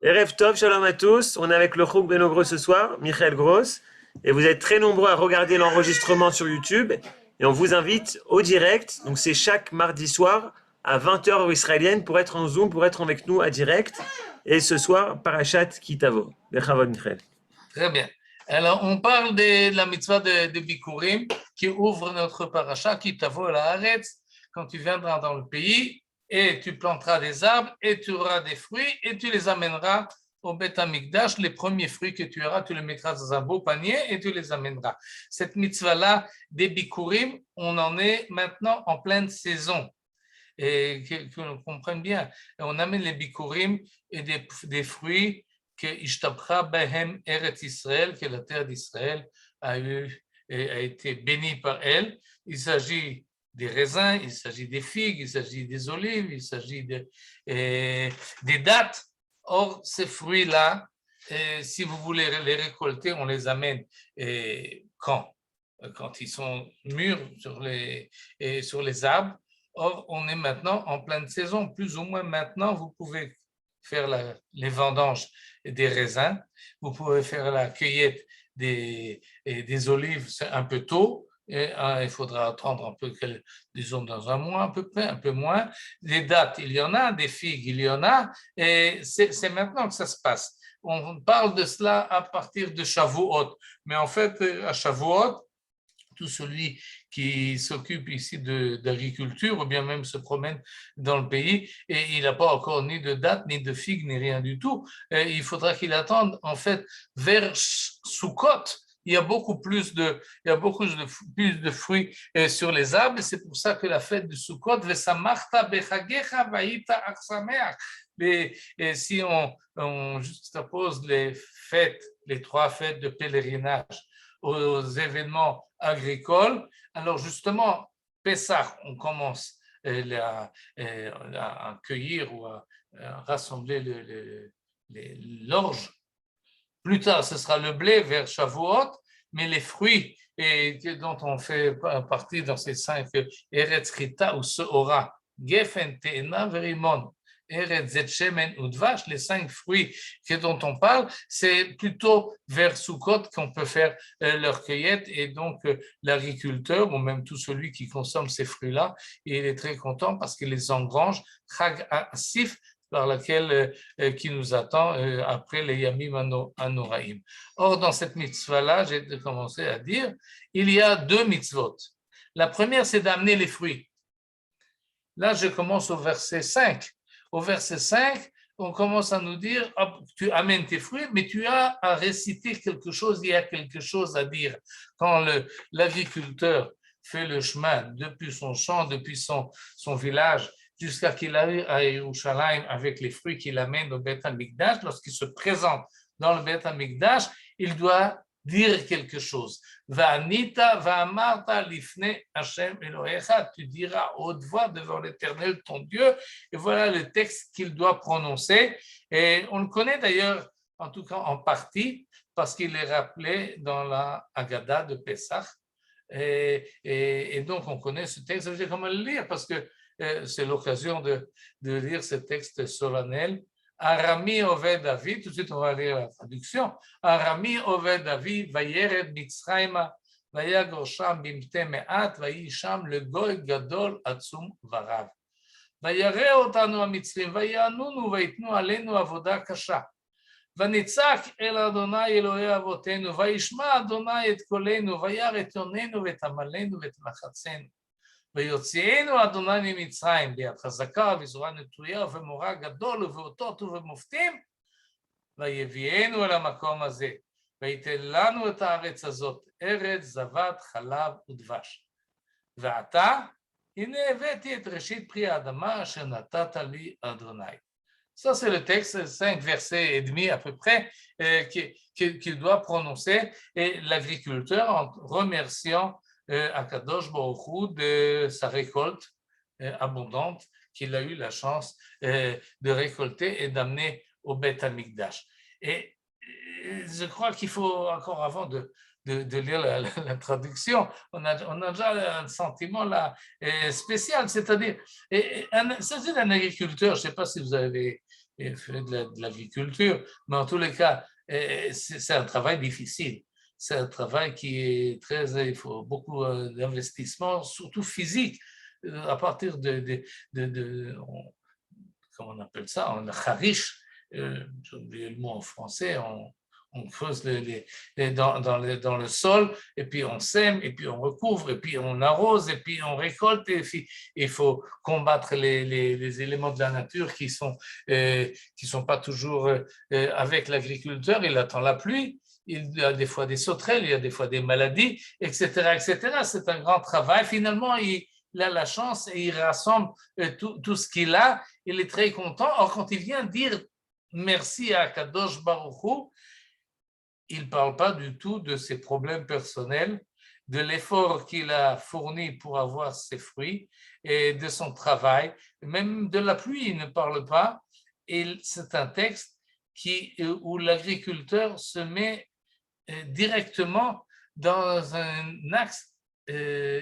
Erev Tov, shalom à tous. On est avec le Chouk Beno Gros ce soir, Michael Gross. Et vous êtes très nombreux à regarder l'enregistrement sur YouTube. Et on vous invite au direct. Donc c'est chaque mardi soir à 20h heure israélienne pour être en Zoom, pour être avec nous à direct. Et ce soir, Parashat Kitavo. Bechavod, Michael. Très bien. Alors, on parle de la mitzvah de Bikurim qui ouvre notre parasha, Kitavo la Haaretz, quand tu viendras dans le pays et tu planteras des arbres et tu auras des fruits et tu les amèneras au Beth Amikdash. Les premiers fruits que tu auras, tu les mettras dans un beau panier et tu les amèneras. Cette mitzvah-là des Bikurim, on en est maintenant en pleine saison. Et que l'on comprenne bien, on amène les Bikurim et des fruits que Ishtapcha Behem Eretz Israël, que la terre d'Israël a été bénie par elle. Il s'agit des raisins, il s'agit des figues, il s'agit des olives, il s'agit des dattes. Or, ces fruits-là, si vous voulez les récolter, on les amène quand ils sont mûrs sur les arbres. Or, on est maintenant en pleine saison, plus ou moins maintenant, vous pouvez faire les vendanges des raisins, vous pouvez faire la cueillette des olives un peu tôt, et il faudra attendre un peu, disons dans un mois à peu près, un peu moins. Des dattes, il y en a, des figues, il y en a, et c'est maintenant que ça se passe. On parle de cela à partir de Shavuot, mais en fait, à Shavuot, tout celui qui s'occupe ici d'agriculture ou bien même se promène dans le pays et il n'a pas encore ni de date, ni de figue, ni rien du tout. Et il faudra qu'il attende en fait vers Sukkot. Il y a beaucoup plus de fruits sur les arbres. C'est pour ça que la fête de Sukkot, et si on juxtapose les trois fêtes de pèlerinage aux événements agricoles, alors justement, Pessah, on commence à cueillir ou à rassembler l'orge. Plus tard, ce sera le blé vers Shavuot, mais les fruits dont on fait partie dans ces cinq Eretz Chita ou Seora, Gefen, Te'ena, Verimon, Eretz Zetshemen ou Dvash, les cinq fruits dont on parle, c'est plutôt vers Sukkot qu'on peut faire leur cueillette et donc l'agriculteur ou même tout celui qui consomme ces fruits-là, il est très content parce qu'il les engrange, Chag Asif, par laquelle qui nous attend après les Yamim Anoraim. Or, dans cette mitzvah-là, j'ai commencé à dire, il y a deux mitzvot. La première, c'est d'amener les fruits. Là, je commence au verset 5. Au verset 5, on commence à nous dire, hop, tu amènes tes fruits, mais tu as à réciter quelque chose, il y a quelque chose à dire. Quand l'agriculteur fait le chemin depuis son champ, depuis son village, jusqu'à qu'il arrive à Yerushalayim avec les fruits qu'il amène au Beth HaMikdash, lorsqu'il se présente dans le Beth HaMikdash, il doit dire quelque chose. Va'anita va'amarta lifne Hashem Elohecha, tu diras à haute voix devant l'Éternel ton Dieu, et voilà le texte qu'il doit prononcer. Et on le connaît d'ailleurs, en tout cas en partie, parce qu'il est rappelé dans la Haggadah de Pessah. Et donc on connaît ce texte. Je vais comment le lire parce que c'est l'occasion de lire ce texte solennel. Arami Oved David, tout de suite on va lire la traduction. Arami Oved David, Vayered Mitzrayma, Vayagor Sham Bimte Me'at, Vayisham le Goy Gadol Atzum Varav. Vayare Otanu Amitzrim, Vayanunu, Vaitnu Alenu Avoda Kasha. ונצעק אל אדוני אלוהי אבותינו, וישמע אדוני את קולנו, וירא את יוננו ואת עמלנו ואת מחצנו. ויוציאנו אדוני ממצרים ביד חזקה וזרוע נטויה ובמורא גדול ובאותות ובמופתים, ויביאנו אל המקום הזה, ויתן לנו את הארץ הזאת, ארץ זבת חלב ודבש. ועתה, הנה הבאתי את ראשית פרי האדמה אשר נתת לי אדוני. Ça, c'est le texte, 5 versets et demi à peu près, qu'il doit prononcer. Et l'agriculteur, en remerciant Akadosh Baruch Hu de sa récolte abondante qu'il a eu la chance de récolter et d'amener au Beth HaMikdash. Et je crois qu'il faut, encore avant de de lire la traduction. On a déjà un sentiment là spécial, c'est-à-dire, c'est un agriculteur, je ne sais pas si vous avez fait de l'agriculture, mais en tous les cas, c'est un travail difficile. C'est un travail qui est il faut beaucoup d'investissement, surtout physique, à partir comment on appelle ça, on harish, j'ai oublié le mot en français, on creuse dans le sol, et puis on sème, et puis on recouvre, et puis on arrose, et puis on récolte, et puis il faut combattre les éléments de la nature qui sont pas toujours avec l'agriculteur. Il attend la pluie, il y a des fois des sauterelles, il y a des fois des maladies, etc., etc. C'est un grand travail. Finalement, il a la chance et il rassemble tout ce qu'il a. Il est très content. Or, quand il vient dire merci à Kadosh Baruch Hu, il ne parle pas du tout de ses problèmes personnels, de l'effort qu'il a fourni pour avoir ses fruits et de son travail. Même de la pluie, il ne parle pas. Et c'est un texte où l'agriculteur se met directement dans un axe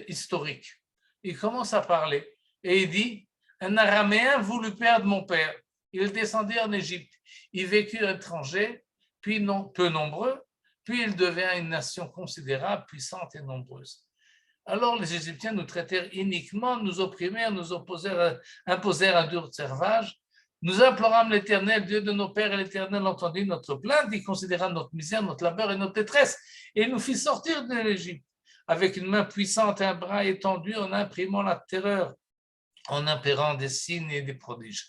historique. Il commence à parler et il dit « Un Araméen voulut perdre mon père. Il descendit en Égypte. Il vécut étranger, puis peu nombreux, puis il devint une nation considérable, puissante et nombreuse. Alors les Égyptiens nous traitèrent iniquement, nous opprimèrent, nous imposèrent un dur servage. Nous implorâmes l'Éternel, Dieu de nos pères, et l'Éternel entendit notre plainte, il considéra notre misère, notre labeur et notre détresse, et il nous fit sortir de l'Égypte avec une main puissante et un bras étendu en imprimant la terreur, en impérant des signes et des prodiges.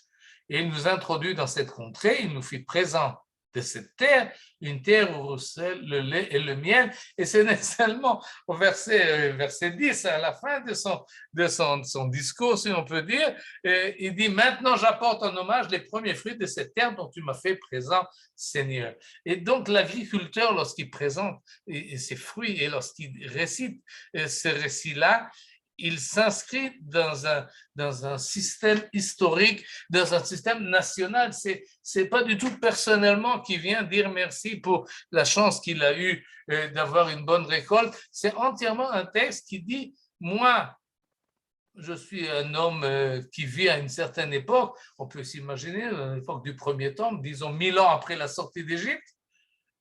Et il nous introduit dans cette contrée, il nous fit présent de cette terre, une terre où ruisselle le lait et le miel. Et c'est nécessairement au verset 10, à la fin de son discours, si on peut dire, il dit « Maintenant j'apporte en hommage les premiers fruits de cette terre dont tu m'as fait présent, Seigneur. » Et donc l'agriculteur, lorsqu'il présente ses fruits et lorsqu'il récite ce récit-là, il s'inscrit dans un système historique, dans un système national. C'est pas du tout personnellement qu'il vient dire merci pour la chance qu'il a eue d'avoir une bonne récolte. C'est entièrement un texte qui dit « Moi, je suis un homme qui vit à une certaine époque. » On peut s'imaginer l'époque du premier temple, disons 1000 ans après la sortie d'Égypte.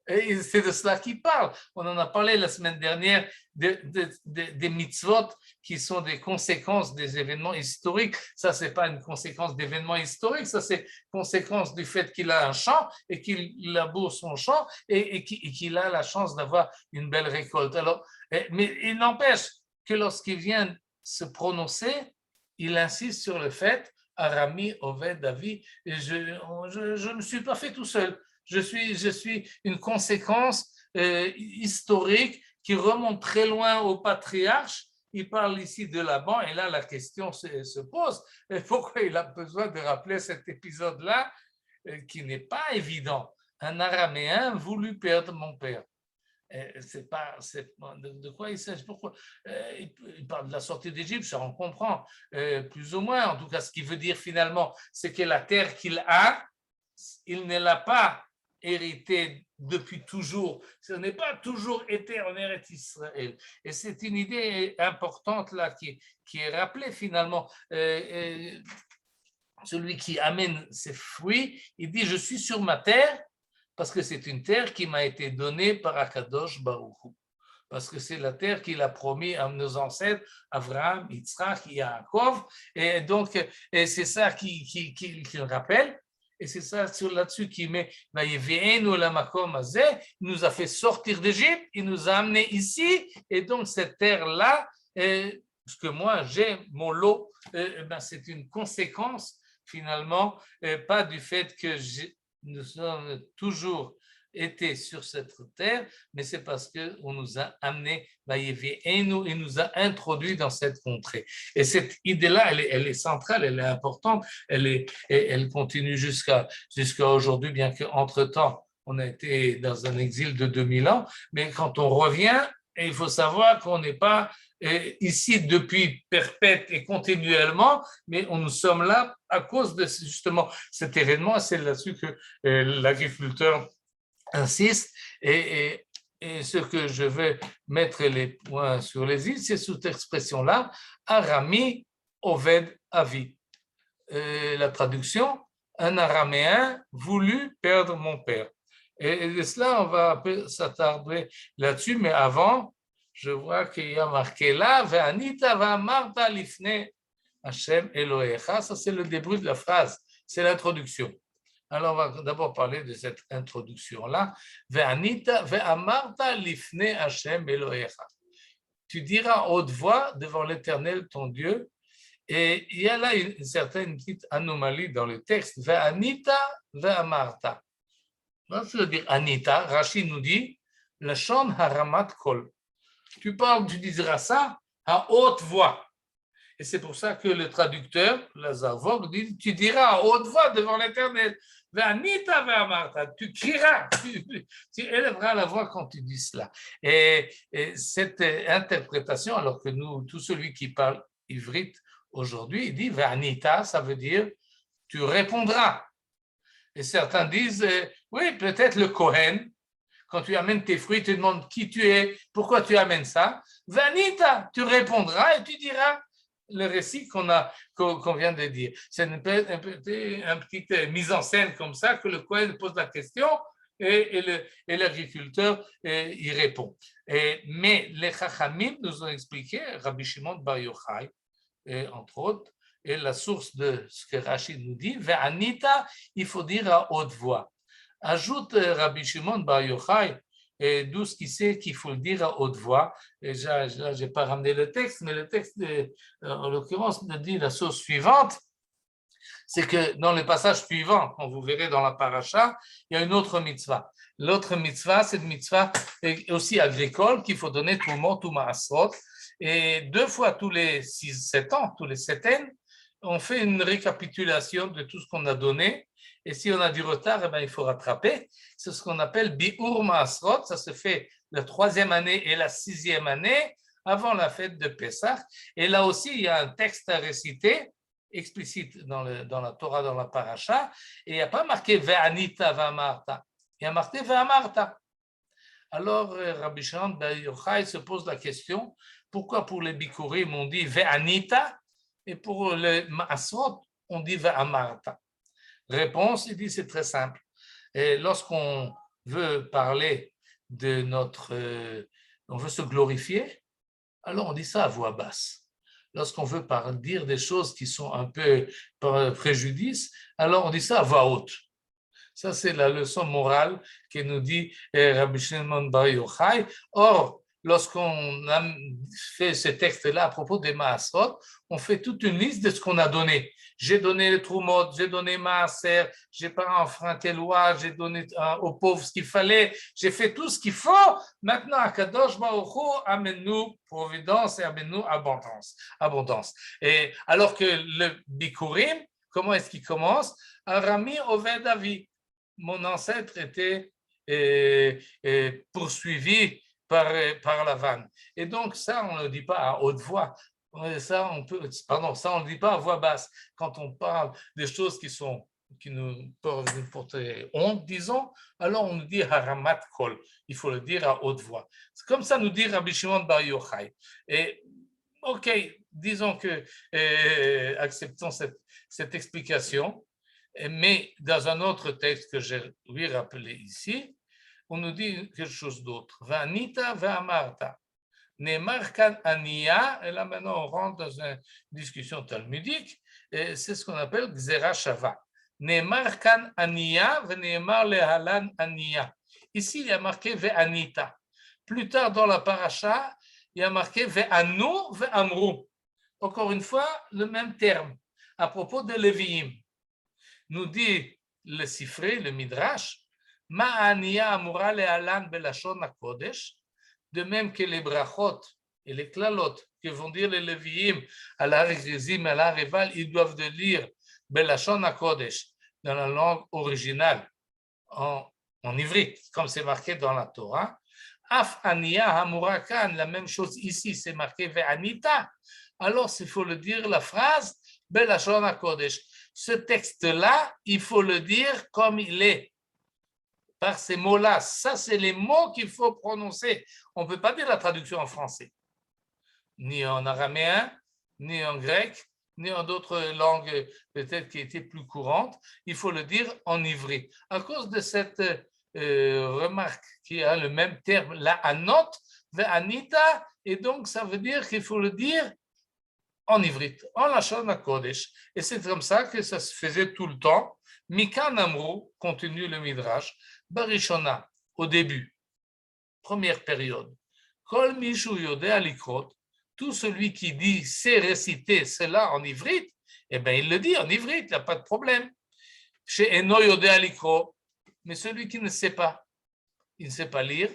Et c'est de cela qu'il parle. On en a parlé la semaine dernière des mitzvot qui sont des conséquences des événements historiques. Ça, ce n'est pas une conséquence d'événements historiques, ça, c'est conséquence du fait qu'il a un champ et qu'il laboure son champ et qu'il a la chance d'avoir une belle récolte. Alors, mais il n'empêche que lorsqu'il vient se prononcer, il insiste sur le fait, Arami, Oved, Avi, je ne me suis pas fait tout seul. Je suis une conséquence historique qui remonte très loin au patriarche. Il parle ici de Laban et là la question se pose. Pourquoi il a besoin de rappeler cet épisode-là qui n'est pas évident? Un Araméen voulut perdre mon père. De quoi il s'agit? Pourquoi il parle de la sortie d'Égypte, ça on comprend plus ou moins. En tout cas, ce qu'il veut dire finalement, c'est que la terre qu'il a, il ne l'a pas hérité depuis toujours. Ce n'est pas toujours été en Eretz Israël. Et c'est une idée importante là qui est rappelée finalement. Celui qui amène ses fruits, il dit « Je suis sur ma terre parce que c'est une terre qui m'a été donnée par Akadosh Baruch Hu. » Parce que c'est la terre qu'il a promis à nos ancêtres, Abraham, Yitzhak, Yaakov. Et donc, c'est ça qu'il rappelle. Et c'est ça là-dessus qu'il met il nous a fait sortir d'Égypte, il nous a amenés ici, et donc cette terre-là, parce que moi j'ai mon lot, c'est une conséquence finalement, pas du fait que nous sommes toujours été sur cette terre, mais c'est parce qu'on nous a amenés, il nous a introduits dans cette contrée. Et cette idée-là, elle est centrale, elle est importante, elle continue jusqu'à aujourd'hui, bien qu'entre-temps, on a été dans un exil de 2000 ans, mais quand on revient, il faut savoir qu'on n'est pas ici depuis perpète et continuellement, mais nous sommes là à cause de justement cet événement. C'est là-dessus que l'agriculteur insiste et Et ce que je vais mettre les points sur les i, c'est sous cette expression-là, Arami Oved Avi. La traduction, un araméen voulut perdre mon père. Et de cela, on va s'attarder là-dessus, mais avant, je vois qu'il y a marqué là, Ve'anita va'amarta lifne Hashem Elohecha. Ça, c'est le début de la phrase, c'est l'introduction. Alors, on va d'abord parler de cette introduction-là. Ve'anita ve'amarta lifne Hashem Elohecha. Tu diras à haute voix devant l'Éternel, ton Dieu. Et il y a là une certaine petite anomalie dans le texte. Ve'anita ve'amarta. Ça veut dire Anita. Rashi nous dit Lashon haramat kol. Tu diras ça à haute voix. Et c'est pour ça que le traducteur, Lazar Vogt, dit tu diras à haute voix devant l'Éternel. Ve'anita ve'amarta. Tu crieras, tu élèveras la voix quand tu dis cela. Et cette interprétation, alors que nous, tout celui qui parle ivrite aujourd'hui, il dit Ve'anita, ça veut dire tu répondras. Et certains disent, oui, peut-être le Kohen, quand tu amènes tes fruits, tu demandes qui tu es, pourquoi tu amènes ça. Vanita, tu répondras et tu diras le récit qu'on vient de dire. C'est une petite mise en scène comme ça que le Kohen pose la question et l'agriculteur y répond. Mais les Chachamim nous ont expliqué, Rabbi Shimon Bar Yochai, entre autres, et la source de ce que Rachid nous dit, Ve'anita, il faut dire à haute voix. Ajoute Rabbi Shimon Bar Yochai, d'où ce qui sait qu'il faut le dire à haute voix. Et là, je n'ai pas ramené le texte, mais le texte, en l'occurrence, nous dit la chose suivante, c'est que dans le passage suivant, quand vous verrez dans la paracha, il y a une autre mitzvah. L'autre mitzvah, c'est une mitzvah aussi agricole qu'il faut donner tout le monde, tout ma'asrot. Et 2 fois tous les 7 ans, tous les 7 ans, on fait une récapitulation de tout ce qu'on a donné. Et si on a du retard, eh bien, il faut rattraper. C'est ce qu'on appelle bi'ur ma'asrot. Ça se fait la 3e année et la 6e année avant la fête de Pessah. Et là aussi, il y a un texte à réciter explicite dans la Torah, dans la paracha. Et il n'y a pas marqué ve'anita ve'amarta. Il y a marqué ve'amarta. Alors, Rabbi Shimon Bar Yochai se pose la question, pourquoi pour les Bikurim on dit ve'anita et pour les Ma'asrot on dit ve'amarta? Réponse, il dit c'est très simple. Et lorsqu'on veut parler de on veut se glorifier, alors on dit ça à voix basse. Lorsqu'on veut dire des choses qui sont un peu préjudice, alors on dit ça à voix haute. Ça, c'est la leçon morale que nous dit Rabbi Shimon Bar Yochai. Or, lorsqu'on a fait ce texte-là à propos des Maasrot, on fait toute une liste de ce qu'on a donné. J'ai donné le Trumot, j'ai donné Maaser, j'ai pas enfreint loi, j'ai donné aux pauvres ce qu'il fallait, j'ai fait tout ce qu'il faut. Maintenant, à Kadosh Baruch Hu, amène-nous providence et amène-nous abondance. Et alors que le Bikurim, comment est-ce qu'il commence? Arami Oved Avi. Mon ancêtre était poursuivi par la vanne. Et donc, ça, on ne le dit pas à haute voix. Ça, on ne le dit pas à voix basse. Quand on parle des choses qui nous peuvent porter honte, disons, alors on nous dit haramat kol. Il faut le dire à haute voix. C'est comme ça nous dit Rabbi Shimon Bar Yochai. Et, ok, disons que, acceptons cette explication. Mais dans un autre texte que je lui rappelé ici, on nous dit quelque chose d'autre. Vanita ve'amarta. Ne'emar kan aniya, et là maintenant on rentre dans une discussion talmudique, et c'est ce qu'on appelle Gzera Shava. Ne'emar kan aniya ve'ne'emar lehalan aniya. Ici il y a marqué ve'anita. Plus tard dans la paracha, il y a marqué ve'anu ve'amru. Encore une fois, le même terme à propos de Lévi'im. Nous dit le Sifré, le Midrash, Ma'aniya amura le'alan belashon hakodesh, de même que les brachot et les klalot que vont dire les Lévi'im à la Gerizim, à la Reval, ils doivent de lire belashon hakodesh dans la langue originale en ivrit, comme c'est marqué dans la Torah. Af aniya amura kan, la même chose ici, c'est marqué ve'anita. Alors, il faut le dire la phrase belashon hakodesh. Ce texte-là, il faut le dire comme il est. par ces mots-là. Ça, c'est les mots qu'il faut prononcer. On ne peut pas dire la traduction en français, ni en araméen, ni en grec, ni en d'autres langues peut-être qui étaient plus courantes. Il faut le dire en ivrite. À cause de cette remarque qui a le même terme, la anot, ve'anita, et donc ça veut dire qu'il faut le dire en ivrite, en lachon hakodesh. Et c'est comme ça que ça se faisait tout le temps. Mikan amrou, continue le midrash, barishona, au début, première période. Kol mishu yodea likrot, tout celui qui dit c'est réciter cela en ivrite, eh bien il le dit en ivrite, il n'y a pas de problème. Chez Eno yodea likro, mais celui qui ne sait pas, il ne sait pas lire,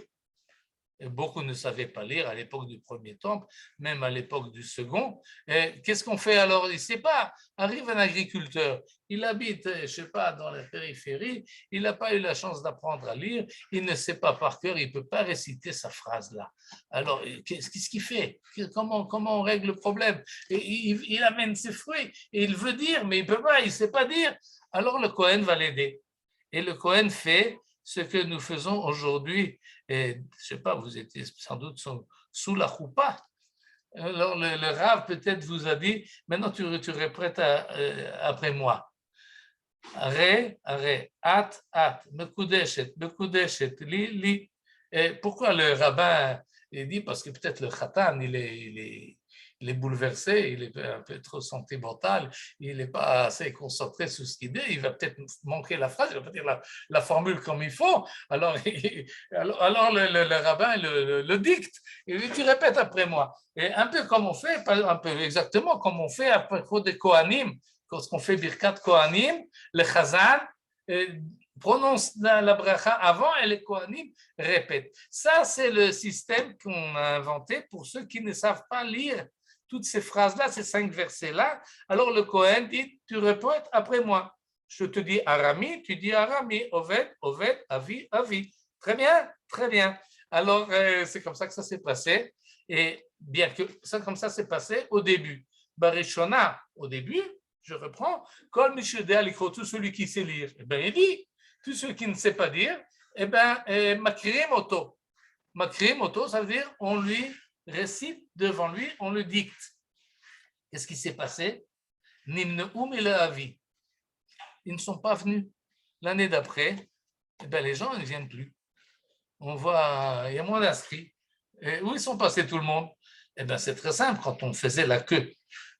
et beaucoup ne savaient pas lire à l'époque du premier temple, même à l'époque du second. Qu'est-ce qu'on fait alors? Il ne sait pas. Arrive un agriculteur, il habite, je ne sais pas, dans la périphérie, il n'a pas eu la chance d'apprendre à lire, il ne sait pas par cœur, il ne peut pas réciter sa phrase-là. Alors, qu'est-ce qu'il fait? Comment on règle le problème? Il amène ses fruits, et il veut dire, mais il ne peut pas, il ne sait pas dire. Alors le Kohen va l'aider. Et le Kohen fait ce que nous faisons aujourd'hui. Et je ne sais pas, vous étiez sans doute sous la choupa. Alors le Rav peut-être vous a dit, maintenant tu répètes après moi. Arrêt, at, mekudeshet, li. Et pourquoi le rabbin il dit? Parce que peut-être le khatan, il est bouleversé, il est un peu trop sentimental, il n'est pas assez concentré sur ce qu'il dit, il va peut-être manquer la phrase, il va pas dire la formule comme il faut. Alors le rabbin le dicte, et lui, tu répètes après moi. Et un peu comme on fait, un peu exactement comme on fait à propos des Kohanim, quand on fait Birkat Kohanim, le Chazan prononce la bracha avant et les Kohanim répètent. Ça, c'est le système qu'on a inventé pour ceux qui ne savent pas lire toutes ces phrases-là, ces 5 versets-là. Alors le Kohen dit, tu répètes après moi. Je te dis Arami, tu dis Arami, Oved, Avi, Avi. Très bien, très bien. Alors, c'est comme ça que ça s'est passé. Et bien que ça, comme ça s'est passé au début. Barishona, au début, je reprends, Kol Mishudea Likro, tout celui qui sait lire, eh bien, il dit, tout celui qui ne sait pas dire, eh bien, Makrim Oto. Makrim Oto, ça veut dire, on lui récite devant lui, on le dicte. Qu'est-ce qui s'est passé? Nimneum et Avi. Ils ne sont pas venus. L'année d'après, eh bien, les gens ne viennent plus. On voit, il y a moins d'inscrits. Et où ils sont passés tout le monde? Eh bien, c'est très simple, quand on faisait la queue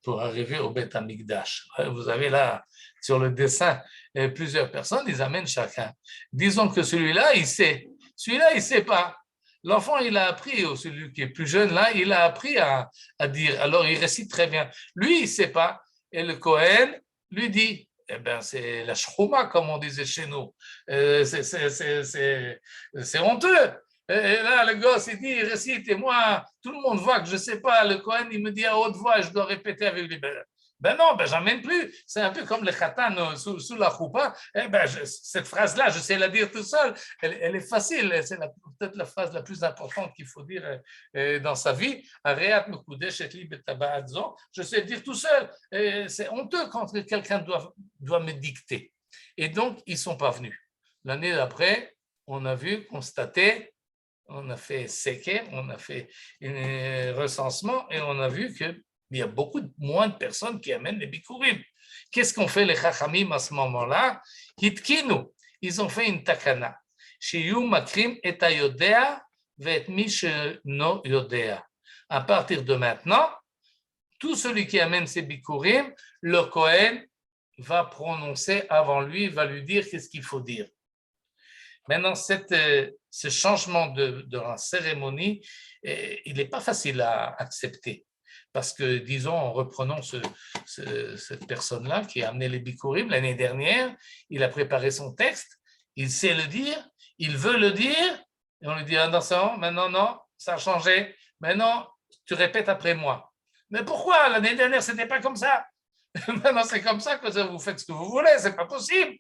pour arriver au Beth Amikdash. Vous avez là, sur le dessin, plusieurs personnes, ils amènent chacun. Disons que celui-là, il sait. Celui-là, il ne sait pas. L'enfant, il a appris, ou celui qui est plus jeune, là, il a appris à dire. Alors, il récite très bien. Lui, il ne sait pas. Et le Kohen lui dit, eh bien, c'est la shrouma, comme on disait chez nous. C'est honteux. Et là, le gosse, il dit, il récite, et moi, tout le monde voit que je ne sais pas. Le Kohen, il me dit à haute voix, je dois répéter avec lui. Ben non, ben j'emmène plus. C'est un peu comme le khatan sous la choupa. Eh ben, cette phrase-là, je sais la dire tout seul. Elle est facile. C'est peut-être la phrase la plus importante qu'il faut dire dans sa vie. Je sais le dire tout seul. C'est honteux quand quelqu'un doit me dicter. Et donc, ils ne sont pas venus. L'année d'après, on a vu, constaté, on a fait séquer, on a fait un recensement et on a vu qu'il y a beaucoup moins de personnes qui amènent les bikurim. Qu'est-ce qu'ont fait les chachamim à ce moment-là? Hitkinu, ils ont fait une takana. Shiyu makrim et ayodea vet mish no yodea. À partir de maintenant, tout celui qui amène ses bikurim, le Kohen va prononcer avant lui, va lui dire qu'est-ce qu'il faut dire. Maintenant, ce changement de la cérémonie, il n'est pas facile à accepter. Parce que, disons, en reprenant cette personne-là qui a amené les bikurim l'année dernière, il a préparé son texte, il sait le dire, il veut le dire, et on lui dit, attention, maintenant, non, ça a changé, maintenant, tu répètes après moi. Mais pourquoi? L'année dernière, ce n'était pas comme ça. Maintenant, c'est comme ça que vous faites ce que vous voulez, ce n'est pas possible.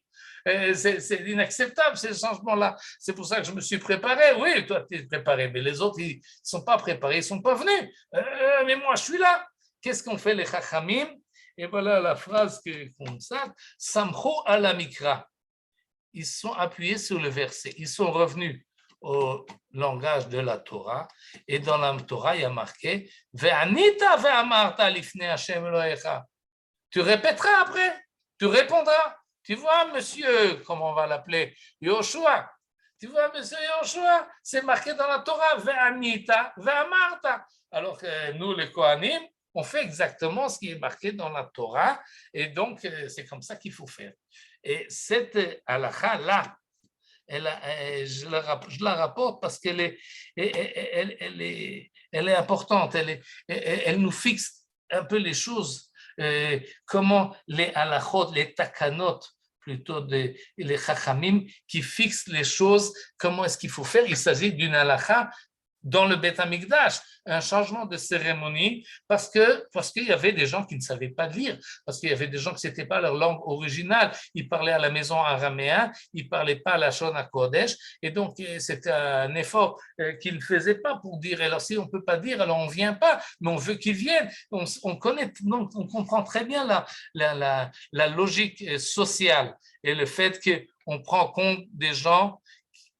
C'est inacceptable, ces changements-là. C'est pour ça que je me suis préparé. Oui, toi, tu es préparé, mais les autres, ils ne sont pas préparés, ils ne sont pas venus. Mais moi, je suis là. Qu'est-ce qu'on fait les chachamim? Et voilà la phrase qu'on constate. Samcho ala mikra. ils sont appuyés sur le verset. Ils sont revenus au langage de la Torah. Et dans la Torah, il y a marqué Ve'anita ve'amarta lifnei Hashem Elohecha. Tu répéteras après, tu répondras. Tu vois, monsieur, comment on va l'appeler, Yoshua. Tu vois, monsieur Yoshua, c'est marqué dans la Torah Ve'anita ve'amarta. Alors que nous, les Kohanim, on fait exactement ce qui est marqué dans la Torah. Et donc, c'est comme ça qu'il faut faire. Et cette halakha-là, je la rapporte parce qu'elle est, elle est importante, elle nous fixe un peu les choses, comment les halachot, les takanot, plutôt les chachamim, qui fixent les choses, comment est-ce qu'il faut faire. Il s'agit d'une halakha dans le Beth Amikdash, un changement de cérémonie parce qu'il y avait des gens qui ne savaient pas lire, parce qu'il y avait des gens que ce n'était pas leur langue originale, ils parlaient à la maison araméen, ils ne parlaient pas la Shona Kodesh, et donc c'était un effort qu'ils ne faisaient pas pour dire, alors si on ne peut pas dire, alors on ne vient pas, mais on veut qu'ils viennent, on connaît, donc on comprend très bien la logique sociale et le fait qu'on prend compte des gens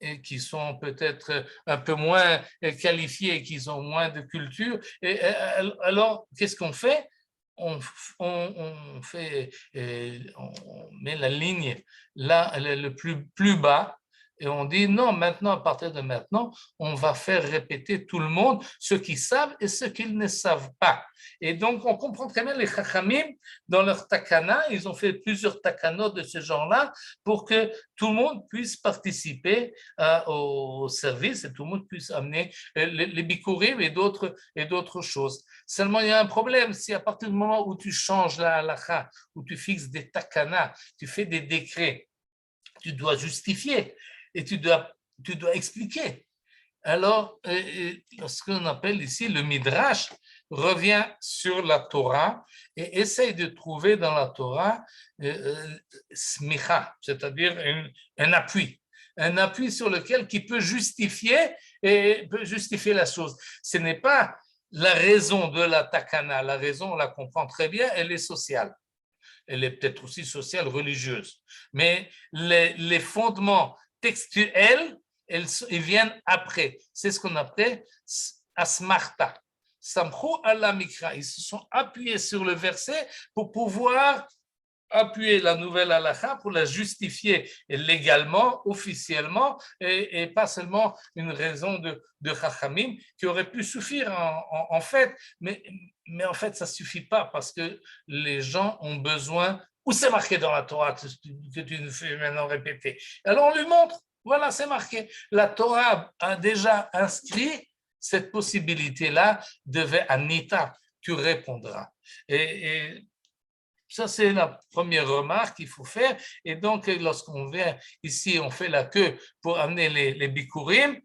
et qui sont peut-être un peu moins qualifiés, qui ont moins de culture. Et alors, qu'est-ce qu'on fait? On met la ligne là, le plus bas, et on dit non, maintenant, à partir de maintenant, on va faire répéter tout le monde, ceux qui savent et ceux qui ne savent pas. Et donc, on comprend très bien les chachamim, dans leur takana, ils ont fait plusieurs takanot de ce genre-là pour que tout le monde puisse participer au service et tout le monde puisse amener les bikurim et d'autres choses. Seulement, il y a un problème, si à partir du moment où tu changes la halakha, où tu fixes des takana, tu fais des décrets, tu dois justifier et tu dois expliquer. Alors, ce qu'on appelle ici le Midrash revient sur la Torah et essaye de trouver dans la Torah smicha, c'est-à-dire un appui sur lequel qui peut justifier la chose. Ce n'est pas la raison de la takana, la raison, on la comprend très bien, elle est sociale. Elle est peut-être aussi sociale, religieuse. Mais les fondements textuels, ils viennent après. C'est ce qu'on appelle asmarta. Samchu ala mikra. Ils se sont appuyés sur le verset pour pouvoir appuyer la nouvelle halakha, pour la justifier légalement, officiellement, et pas seulement une raison de chachamim qui aurait pu suffire en fait. Mais en fait, ça ne suffit pas parce que les gens ont besoin, ou c'est marqué dans la Torah que tu nous fais maintenant répéter. Alors on lui montre, voilà, c'est marqué. La Torah a déjà inscrit cette possibilité-là de Anita, tu répondras. Et ça, c'est la première remarque qu'il faut faire. Et donc, lorsqu'on vient ici, on fait la queue pour amener les bikurim,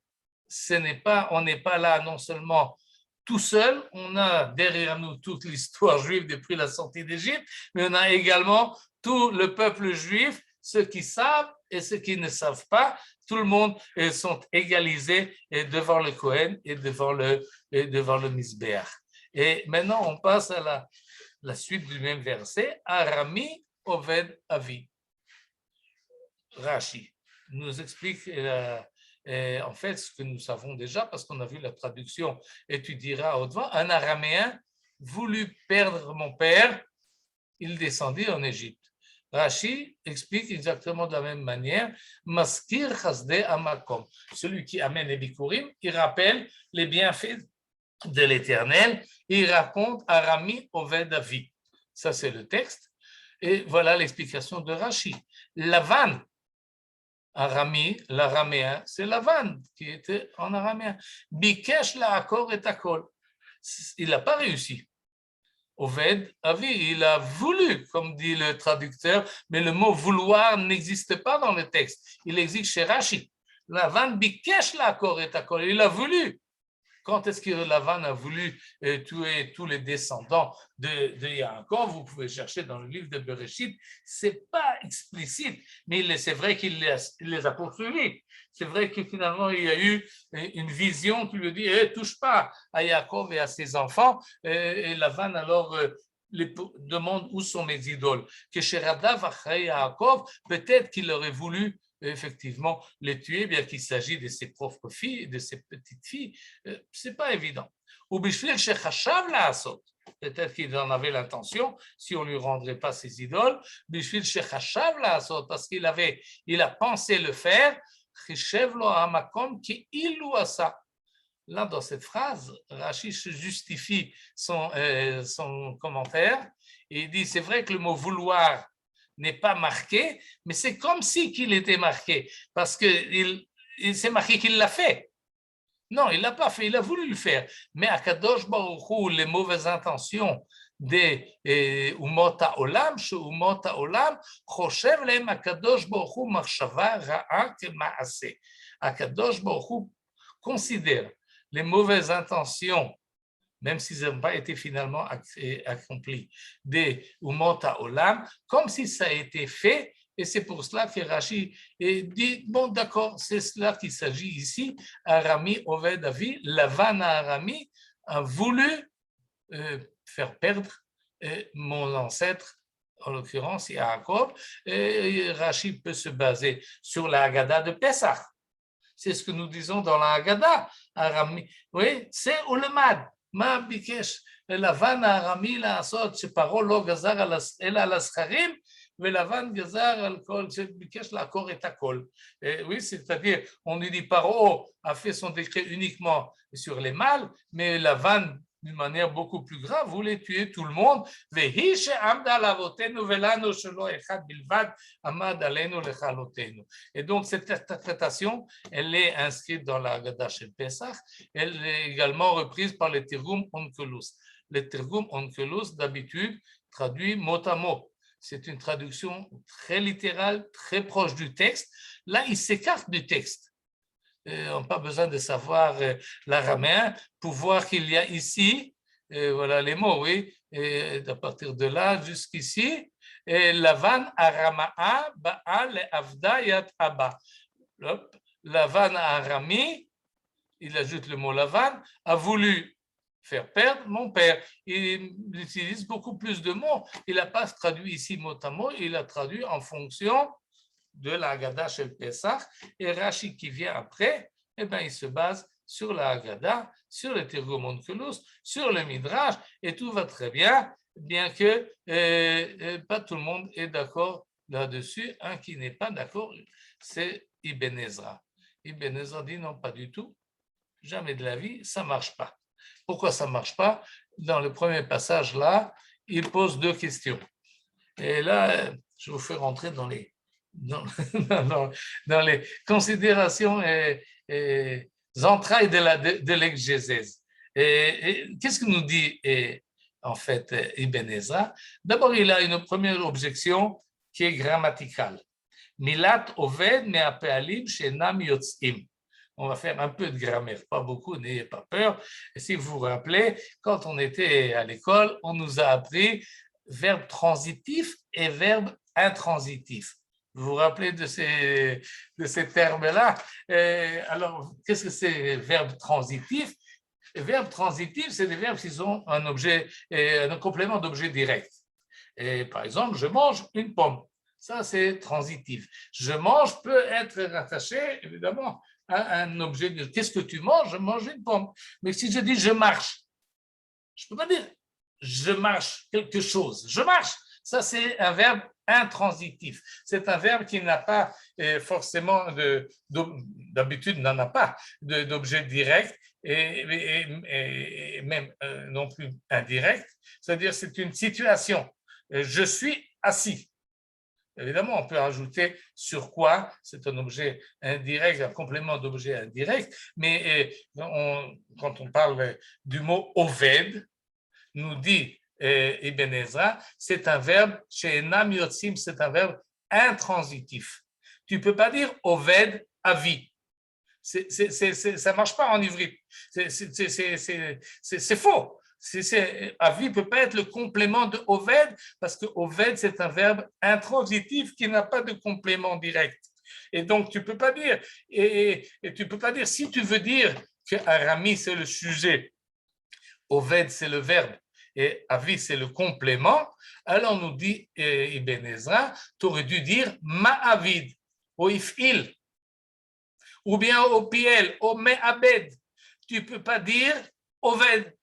on n'est pas là non seulement tout seul, on a derrière nous toute l'histoire juive depuis la sortie d'Égypte, mais on a également tout le peuple juif, ceux qui savent et ceux qui ne savent pas. Tout le monde sont égalisés devant le Kohen et devant le Misbéach. Et maintenant, on passe à la suite du même verset, Arami Oved Avi. Rashi nous explique en fait ce que nous savons déjà parce qu'on a vu la traduction et tu diras au-devant, un araméen voulut perdre mon père, il descendit en Égypte. Rashi explique exactement de la même manière, Maskir Chasde Amakom, celui qui amène les bikurim, il rappelle les bienfaits de l'Éternel, et il raconte Arami Oved Avi. Ça, c'est le texte. Et voilà l'explication de Rashi. Lavan, Arami, l'araméen, c'est Lavan qui était en araméen. Bikesh la akor et akol. Il n'a pas réussi. Oved Avi, il a voulu, comme dit le traducteur, mais le mot vouloir n'existe pas dans le texte. Il existe chez Rashi. Lavan bikesh la akor et akol. Il a voulu. Quand est-ce que Lavan a voulu tuer tous les descendants de Yaakov? Vous pouvez chercher dans le livre de Bereshit, c'est pas explicite, mais c'est vrai qu'il les a poursuivis. C'est vrai que finalement, il y a eu une vision qui lui dit touche pas à Yaakov et à ses enfants. Et Lavan alors demande où sont mes idoles. Que Sheradav Achai Yaakov, peut-être qu'il aurait voulu effectivement les tuer, bien qu'il s'agisse de ses propres filles, de ses petites filles. C'est pas évident. Ou Bishvil Shechachav Laasot. Peut-être qu'il en avait l'intention, si on ne lui rendrait pas ses idoles, Bishvil Shechachav Laasot, parce qu'il a pensé le faire, Chishev Lo Hamakom Ki Ilu Asa. Là, dans cette phrase, Rashi se justifie son commentaire et il dit, c'est vrai que le mot vouloir n'est pas marqué, mais c'est comme si qu'il était marqué, parce qu'il s'est marqué qu'il l'a fait. Non, il ne l'a pas fait, il a voulu le faire. Mais à Kadosh Baruch Hu, les mauvaises intentions des Umot HaOlam, Umot HaOlam, Choshev lehem HaKadosh Baruch Hu Machshava Ra'a Kema'aseh. HaKadosh Baruch Hu considère les mauvaises intentions, même s'ils n'ont pas été finalement accomplis, des Umot HaOlam, comme si ça a été fait. Et c'est pour cela que Rashi dit, bon d'accord, c'est cela qu'il s'agit ici. Arami Oved Avi, Lavan Arami a voulu faire perdre mon ancêtre, en l'occurrence Yaakov. Rashi peut se baser sur la Haggadah de Pesach. C'est ce que nous disons dans la Haggadah. Arami, oui, c'est Ulemad. Ma bikesh, Lavan Arami la asot, sheparo lo gazar el al ascharim, ולבן גזר על כל, שביקש לעקור את הכל. Oui, c'est-à-dire, on nous dit Paro a fait son décret uniquement sur les mâles, mais Lavan, d'une manière beaucoup plus grave, voulait tuer tout le monde. והיא שעמדה על אבותינו ולנו שלא אחד בלבד עמד עלינו לכלותנו. Et donc, cette interprétation, elle est inscrite dans la Haggadah של Pesach, elle est également reprise par le Tirgum Onkelos. Le Tirgum Onkelos, d'habitude, traduit mot à mot. C'est une traduction très littérale, très proche du texte. Là, il s'écarte du texte. On n'a pas besoin de savoir l'araméen pour voir qu'il y a ici, voilà les mots, oui, et à partir de là jusqu'ici, Lavan Arama'a Ba'al Avda Yat Abba. Lavan Arami, il ajoute le mot Lavan, a voulu faire perdre mon père. Il utilise beaucoup plus de mots. Il n'a pas traduit ici mot à mot, il a traduit en fonction de la Haggadah Shel Pesach. Et Rashi qui vient après, eh bien, il se base sur la Haggadah, sur le Tirgum Onkelos, sur le Midrash, et tout va très bien, bien que pas tout le monde est d'accord là-dessus. Un qui n'est pas d'accord, c'est Ibn Ezra. Ibn Ezra dit non, pas du tout, jamais de la vie, ça ne marche pas. Pourquoi ça ne marche pas? Dans le premier passage, là, il pose deux questions. Et là, je vous fais rentrer dans les considérations et entrailles de l'exégèse. Qu'est-ce que nous dit en fait Ibn Ezra? D'abord, il a une première objection qui est grammaticale. Milat oved me'apealim she'enam yotzim. On va faire un peu de grammaire, pas beaucoup, n'ayez pas peur. Et si vous vous rappelez, quand on était à l'école, on nous a appris verbe transitif et verbe intransitif. Vous vous rappelez de ces termes-là? Alors, qu'est-ce que c'est verbe transitif? Les verbes transitifs, c'est des verbes qui ont un complément d'objet direct. Et, par exemple, je mange une pomme. Ça, c'est transitif. Je mange peut être rattaché, évidemment, à un objet. Qu'est-ce que tu manges? Je mange une pomme. Mais si je dis je marche, je ne peux pas dire je marche quelque chose. Je marche. Ça, c'est un verbe intransitif. C'est un verbe qui n'a pas forcément, d'habitude, n'en a pas d'objet direct et même non plus indirect. C'est-à-dire, c'est une situation. Je suis assis. Évidemment, on peut ajouter sur quoi, c'est un objet indirect, un complément d'objet indirect, mais quand on parle du mot oved, nous dit Ibn Ezra, c'est un verbe, chez Enam Yotzim, c'est un verbe intransitif. Tu ne peux pas dire oved à vie. Ça ne marche pas en ivrit. C'est faux. Avi ne peut pas être le complément de oved parce que oved c'est un verbe intransitif qui n'a pas de complément direct. Et donc tu peux pas dire tu peux pas dire si tu veux dire que Arami c'est le sujet, oved c'est le verbe et Avi c'est le complément, alors nous dit Ibn Ezra, tu aurais dû dire Ma'avid, au If'il, ou bien au Piel, au Me'abed. Tu ne peux pas dire Oved.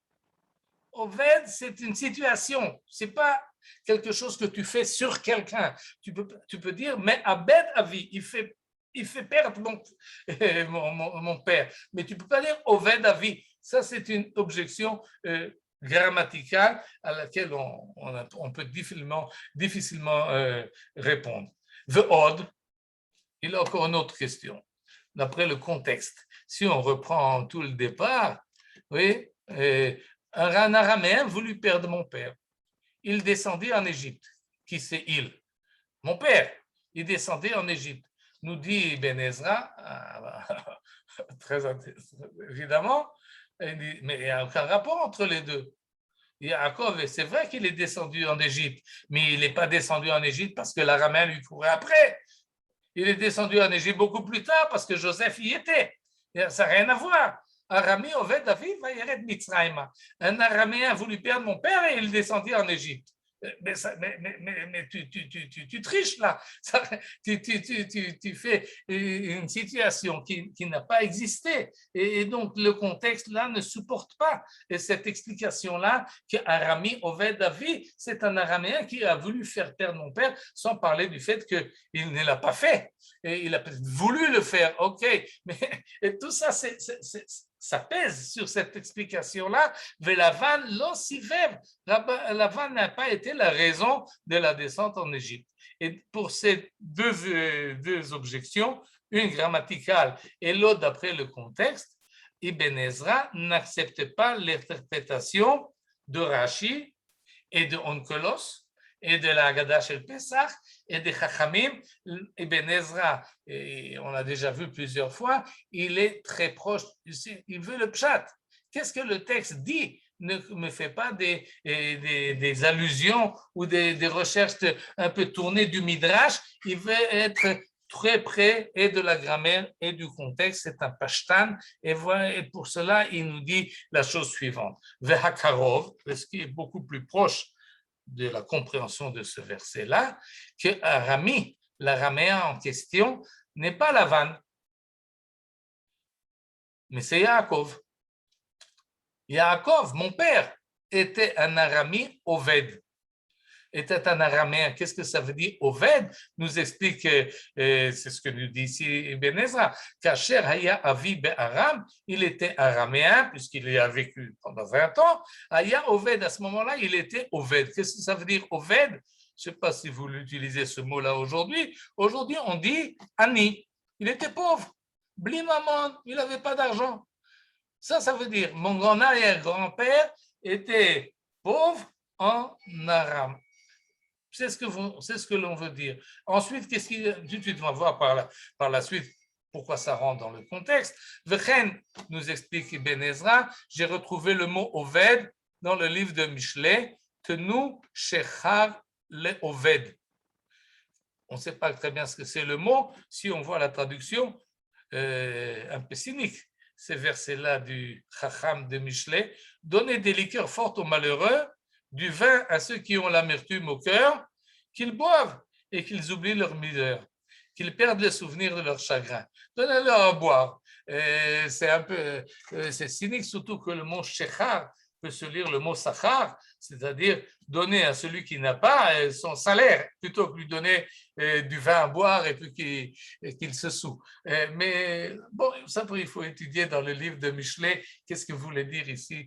Oved, c'est une situation, ce n'est pas quelque chose que tu fais sur quelqu'un. Tu peux dire Me'abed Avi, il fait perdre mon père, mais tu ne peux pas dire Oved Avi. Ça, c'est une objection grammaticale à laquelle on peut difficilement répondre. Ve'od, il a encore une autre question. D'après le contexte, si on reprend tout le départ, oui, un araméen voulut perdre mon père. Il descendit en Égypte. Qui c'est il? Mon père. Il descendait en Égypte. Nous dit Ben Ezra, très évidemment, mais il n'y a aucun rapport entre les deux. Yaakov, c'est vrai qu'il est descendu en Égypte, mais il n'est pas descendu en Égypte parce que l'araméen lui courait après. Il est descendu en Égypte beaucoup plus tard parce que Joseph y était. Ça n'a rien à voir. Arami Oved David va Yered Mitzrayma. Un araméen a voulu perdre mon père et il descendit en Égypte. Mais tu triches là. Tu fais une situation qui n'a pas existé. Et donc le contexte là ne supporte pas. Et cette explication-là, que Arami Oved David, c'est un araméen qui a voulu faire perdre mon père, sans parler du fait qu'il ne l'a pas fait. Et il a voulu le faire, ok. Mais et tout ça, ça pèse sur cette explication-là. Mais Lavan, l'ossivem, Lavan n'a pas été la raison de la descente en Égypte. Et pour ces deux objections, une grammaticale et l'autre d'après le contexte, Ibn Ezra n'accepte pas l'interprétation de Rashi et de Onkelos et de la Haggadah Shel Pesach et des Chachamim. Ibn Ezra, et on l'a déjà vu plusieurs fois, il est très proche, il veut le pshat. Qu'est-ce que le texte dit? Ne me fait pas des allusions ou des recherches un peu tournées du midrash. Il veut être très près et de la grammaire et du contexte. C'est un pashtan. Et pour cela, il nous dit la chose suivante. Vehakarov, ce qui est beaucoup plus proche de la compréhension de ce verset-là, que Arami, l'araméen en question, n'est pas Lavan, mais c'est Yaakov. Yaakov, mon père, était un arami Oved. Était un araméen. Qu'est-ce que ça veut dire Oved? Nous explique, c'est ce que nous dit ici Ibn Ezra, qu'Asher Haya Avi Be'aram, il était araméen, puisqu'il y a vécu pendant 20 ans. Haya Oved, à ce moment-là, il était Oved. Qu'est-ce que ça veut dire Oved? Je ne sais pas si vous l'utilisez ce mot-là aujourd'hui. Aujourd'hui, on dit Ani. Il était pauvre. Bli maman, il n'avait pas d'argent. Ça veut dire mon arrière-grand-père était pauvre en Aram. C'est ce que l'on veut dire. Ensuite, qu'est-ce qu'il tout de suite, on va voir par la suite pourquoi ça rentre dans le contexte. Vechen nous explique Ibn Ezra, j'ai retrouvé le mot Oved dans le livre de Michelet, Tenu Shechar le Oved. On ne sait pas très bien ce que c'est le mot, si on voit la traduction un peu cynique. Ces versets-là du Chacham de Michelet, donnez des liqueurs fortes aux malheureux, du vin à ceux qui ont l'amertume au cœur, qu'ils boivent et qu'ils oublient leur misère, qu'ils perdent le souvenir de leur chagrin. Donnez-leur à boire. C'est un peu c'est cynique, surtout que le mot shechar peut se lire le mot sachar, c'est-à-dire donner à celui qui n'a pas son salaire, plutôt que lui donner du vin à boire et puis qu'il se soûle. Mais bon, ça il faut étudier dans le livre de Michelet, qu'est-ce que voulait dire ici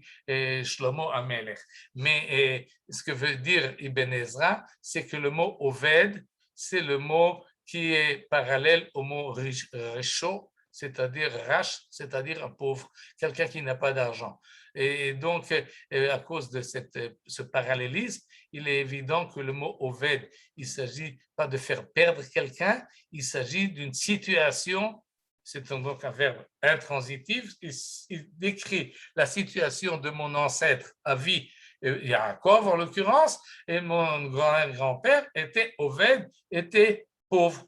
Shlomo Amelech. Mais ce que veut dire Ibn Ezra, c'est que le mot Oved, c'est le mot qui est parallèle au mot Réchaud, c'est-à-dire Rach, c'est-à-dire un pauvre, quelqu'un qui n'a pas d'argent. Et donc, à cause de ce parallélisme, il est évident que le mot Oved, il ne s'agit pas de faire perdre quelqu'un, il s'agit d'une situation, c'est donc un verbe intransitif, il décrit la situation de mon ancêtre à vie, Yaakov en l'occurrence, et mon grand-père était Oved, était pauvre.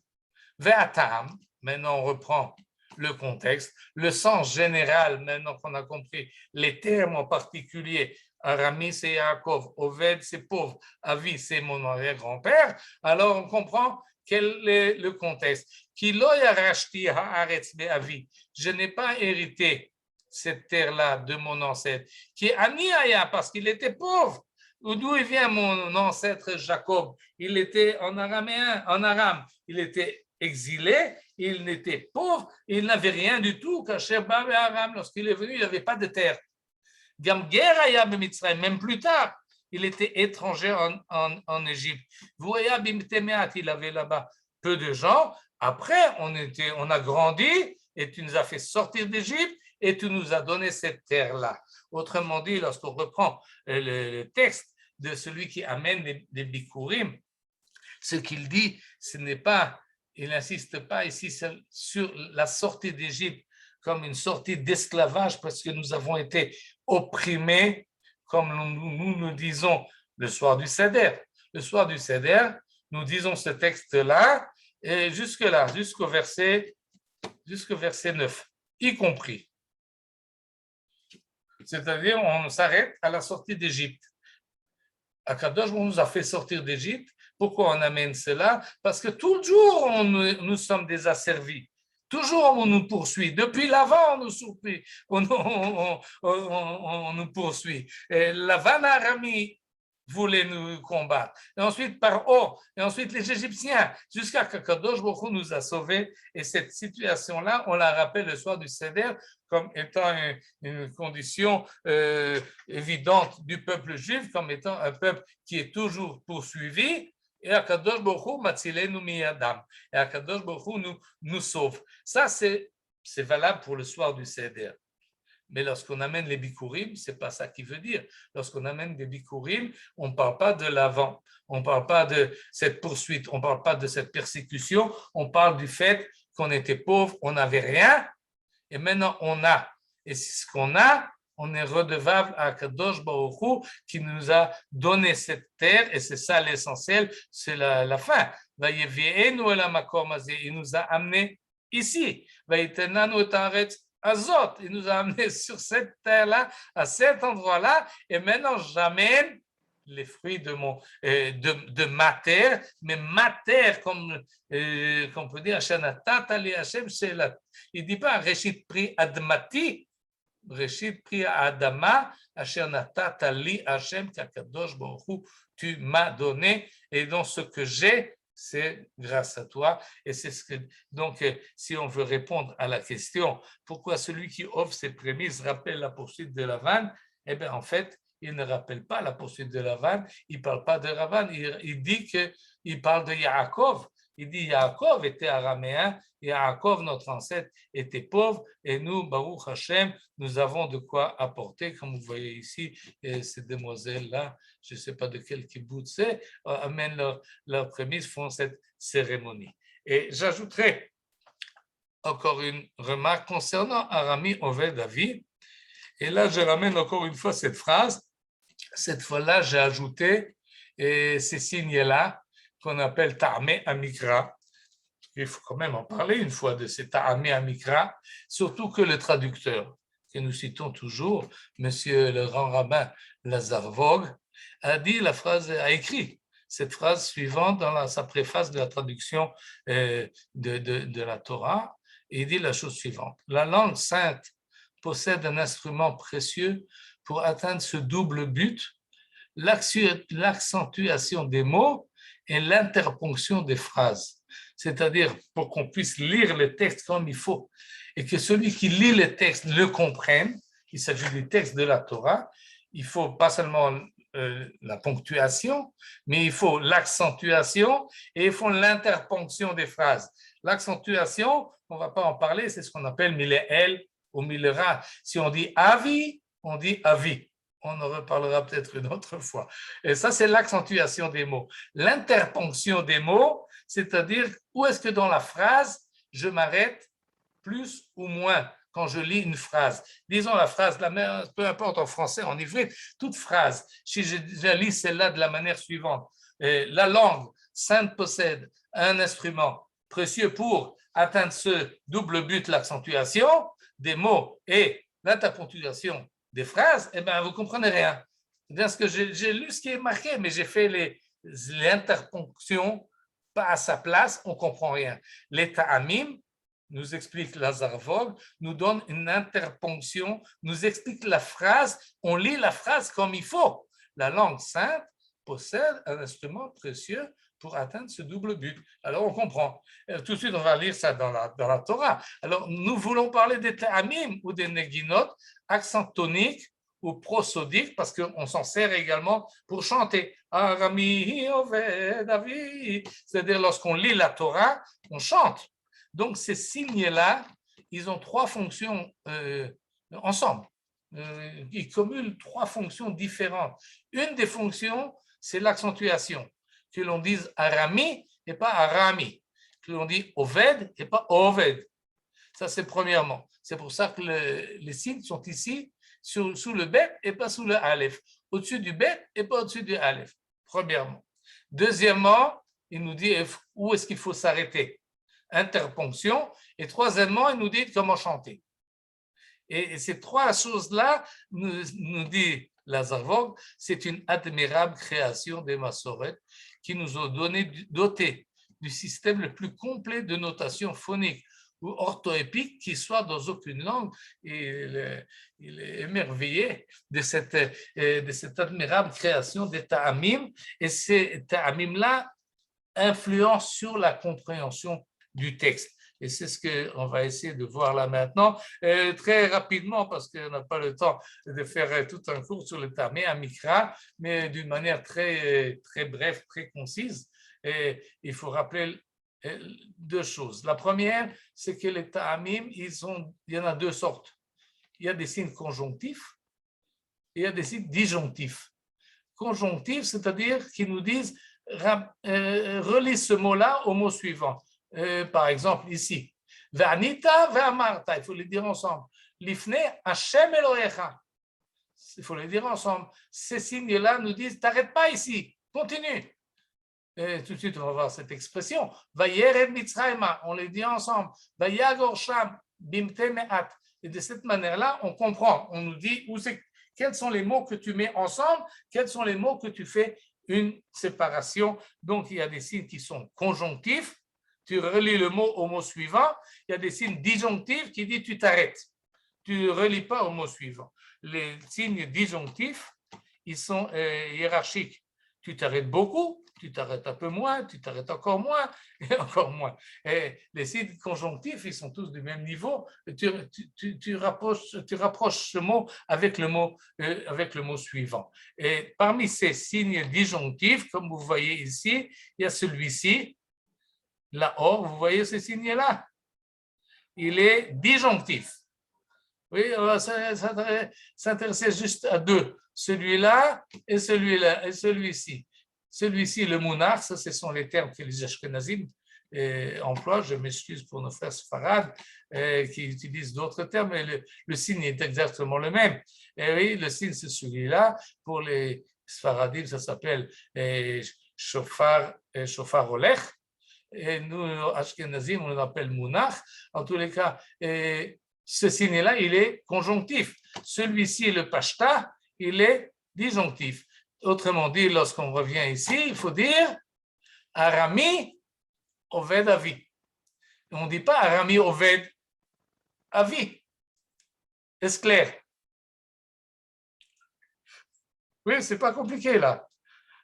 Ve'atam, maintenant on reprend le contexte, le sens général, maintenant qu'on a compris les termes en particulier Arami, c'est Yaakov, Oved, c'est pauvre, Avi, c'est mon arrière-grand-père, alors on comprend quel est le contexte. Je n'ai pas hérité cette terre-là de mon ancêtre, qui est Aniaya, parce qu'il était pauvre. D'où vient mon ancêtre Jacob? Il était en araméen, en Aram, il était exilé, il était pauvre, il n'avait rien du tout. Aram, lorsqu'il est venu, il n'avait pas de terre. Même plus tard, il était étranger en Égypte. Il avait là-bas peu de gens. Après, on a grandi et tu nous as fait sortir d'Égypte et tu nous as donné cette terre-là. Autrement dit, lorsqu'on reprend le texte de celui qui amène des bikurim, ce qu'il dit, ce n'est pas, il n'insiste pas ici sur la sortie d'Égypte comme une sortie d'esclavage parce que nous avons été opprimés, comme nous disons le soir du Seder. Le soir du Seder, nous disons ce texte-là, et jusque-là, jusqu'au verset 9, y compris. C'est-à-dire, on s'arrête à la sortie d'Égypte. Akadosh nous a fait sortir d'Égypte. Pourquoi on amène cela? Parce que toujours nous sommes des asservis. Toujours on nous poursuit. Depuis l'avant, on nous poursuit. On nous poursuit. Lavan Arami voulait nous combattre. Et ensuite par haut, et ensuite les Égyptiens, jusqu'à Kadosh Baruch Hu nous a sauvés. Et cette situation-là, on la rappelle le soir du Seder comme étant une condition évidente du peuple juif, comme étant un peuple qui est toujours poursuivi. Et Akadosh Baruch Hu matzilenu miyadam. Et Akadosh Baruch Hu nous sauve. Ça, c'est valable pour le soir du Seder. Mais lorsqu'on amène les bikurim, ce n'est pas ça qui veut dire. Lorsqu'on amène des bikurim, on ne parle pas de l'avant, on ne parle pas de cette poursuite, on ne parle pas de cette persécution, on parle du fait qu'on était pauvre, on n'avait rien, et maintenant on a. Et c'est ce qu'on a, on est redevable à Kadosh Baruch Hu qui nous a donné cette terre, et c'est ça l'essentiel, c'est la fin. Il nous a amenés ici. Azot, il nous a amenés sur cette terre-là, à cet endroit-là, et maintenant j'amène les fruits de ma terre, mais ma terre, comme on peut dire, il ne dit pas Reshit Pri Admati, Reshit Pri Adama, Asher Natata Li Hashem, Kakadosh Baruch Hu, tu m'as donné, et dans ce que j'ai, c'est grâce à toi. Et c'est ce que, donc, si on veut répondre à la question, pourquoi celui qui offre ses prémices rappelle la poursuite de Lavan? Eh bien, en fait, il ne rappelle pas la poursuite de Lavan, il ne parle pas de Lavan, il dit qu'il parle de Yaakov. Il dit Yaakov était araméen, Yaakov, notre ancêtre, était pauvre, et nous, Baruch Hashem, nous avons de quoi apporter, comme vous voyez ici, et ces demoiselles-là, je ne sais pas de quel kibbutz c'est, amènent leurs prémices, font cette cérémonie. Et j'ajouterai encore une remarque concernant Arami Oved Avi, et là je ramène encore une fois cette phrase, cette fois-là j'ai ajouté ces signes-là, qu'on appelle Ta'amé Amikra. Il faut quand même en parler une fois de ces Ta'amé Amikra, surtout que le traducteur, que nous citons toujours, monsieur le grand rabbin Lazar Vogue, a dit la phrase, a écrit cette phrase suivante dans sa préface de la traduction de la Torah, et il dit la chose suivante. La langue sainte possède un instrument précieux pour atteindre ce double but, l'accentuation des mots et l'interponction des phrases, c'est-à-dire pour qu'on puisse lire le texte comme il faut et que celui qui lit le texte le comprenne. Il s'agit du texte de la Torah. Il faut pas seulement la ponctuation, mais il faut l'accentuation et il faut l'interponction des phrases. L'accentuation, on ne va pas en parler, c'est ce qu'on appelle milé-el ou milé-ra. Si on dit avi, on dit avi. On en reparlera peut-être une autre fois. Et ça, c'est l'accentuation des mots. L'interponction des mots, c'est-à-dire où est-ce que dans la phrase, je m'arrête plus ou moins quand je lis une phrase. Disons la phrase, peu importe en français, en hébreu, toute phrase, si je lis celle-là de la manière suivante, la langue sainte possède un instrument précieux pour atteindre ce double but, l'accentuation des mots et l'interponctuation des phrases, eh bien, vous ne comprenez rien. C'est-à-dire que j'ai lu ce qui est marqué, mais j'ai fait les interponctions pas à sa place, on ne comprend rien. Les ta'amim, nous explique Lazar Vogue, nous donne une interponction, nous explique la phrase, on lit la phrase comme il faut. La langue sainte possède un instrument précieux pour atteindre ce double but. Alors on comprend. Tout de suite, on va lire ça dans la Torah. Alors nous voulons parler des ta'amim ou des neginot, accent tonique ou prosodique, parce qu'on s'en sert également pour chanter. Arami Oved Avi. C'est-à-dire lorsqu'on lit la Torah, on chante. Donc ces signes-là, ils ont trois fonctions ensemble. Ils cumulent trois fonctions différentes. Une des fonctions, c'est l'accentuation. Que l'on dise Arami et pas Arami. Que l'on dit Oved et pas Oved. Ça, c'est premièrement. C'est pour ça que les signes sont ici sous le bet et pas sous le aleph. Au-dessus du bet et pas au-dessus du aleph. Premièrement. Deuxièmement, il nous dit où est-ce qu'il faut s'arrêter. Interponction. Et troisièmement, il nous dit comment chanter. Et ces trois choses-là, nous dit Lazar Vogue, c'est une admirable création des Massorètes qui nous ont doté du système le plus complet de notation phonique ou orthoépique qui soit dans aucune langue. Il est émerveillé de cette admirable création des ta'amim. Et ces ta'amim-là influencent sur la compréhension du texte. Et c'est ce qu'on va essayer de voir là maintenant, très rapidement, parce qu'on n'a pas le temps de faire tout un cours sur le Tamé à Mikra, mais d'une manière très, très brève, très concise. Et il faut rappeler deux choses. La première, c'est que les Ta'amim, il y en a deux sortes. Il y a des signes conjonctifs et il y a des signes disjonctifs. Conjonctifs, c'est-à-dire qu'ils nous disent relis ce mot-là au mot suivant. Par exemple, ici, Ve'anita ve'amarta, il faut les dire ensemble. Lifne Hashem Elohecha. Il faut les dire ensemble. Ces signes-là nous disent t'arrêtes pas ici, continue. Et tout de suite, on va voir cette expression. Vayered Mitzrayma, on les dit ensemble. Vayagor Sham bimte me'at. Et de cette manière-là, on comprend. On nous dit quels sont les mots que tu mets ensemble, quels sont les mots que tu fais une séparation. Donc, il y a des signes qui sont conjonctifs. Tu relis le mot au mot suivant. Il y a des signes disjonctifs qui disent tu t'arrêtes. Tu ne relis pas au mot suivant. Les signes disjonctifs, ils sont hiérarchiques. Tu t'arrêtes beaucoup, tu t'arrêtes un peu moins, tu t'arrêtes encore moins et encore moins. Et les signes conjonctifs, ils sont tous du même niveau. Tu rapproches ce mot avec le mot suivant. Et parmi ces signes disjonctifs, comme vous voyez ici, il y a celui-ci. Là-haut, vous voyez ce signe-là? Il est disjonctif. Oui, on va s'intéresser juste à deux. Celui-là et celui-là et celui-ci. Celui-ci, le mounach, ça, ce sont les termes que les Ashkenazim emploient. Je m'excuse pour nos frères séfarades qui utilisent d'autres termes, mais le signe est exactement le même. Et oui, le signe, c'est celui-là. Pour les séfaradim, ça s'appelle shofar olech. Et nous, Ashkenazim, on l'appelle mounach. En tous les cas, ce signe-là, il est conjonctif. Celui-ci, le pashta, il est disjonctif. Autrement dit, lorsqu'on revient ici, il faut dire Arami Oved Avi. On ne dit pas Arami Oved Avi. Est-ce clair? Oui, c'est pas compliqué là.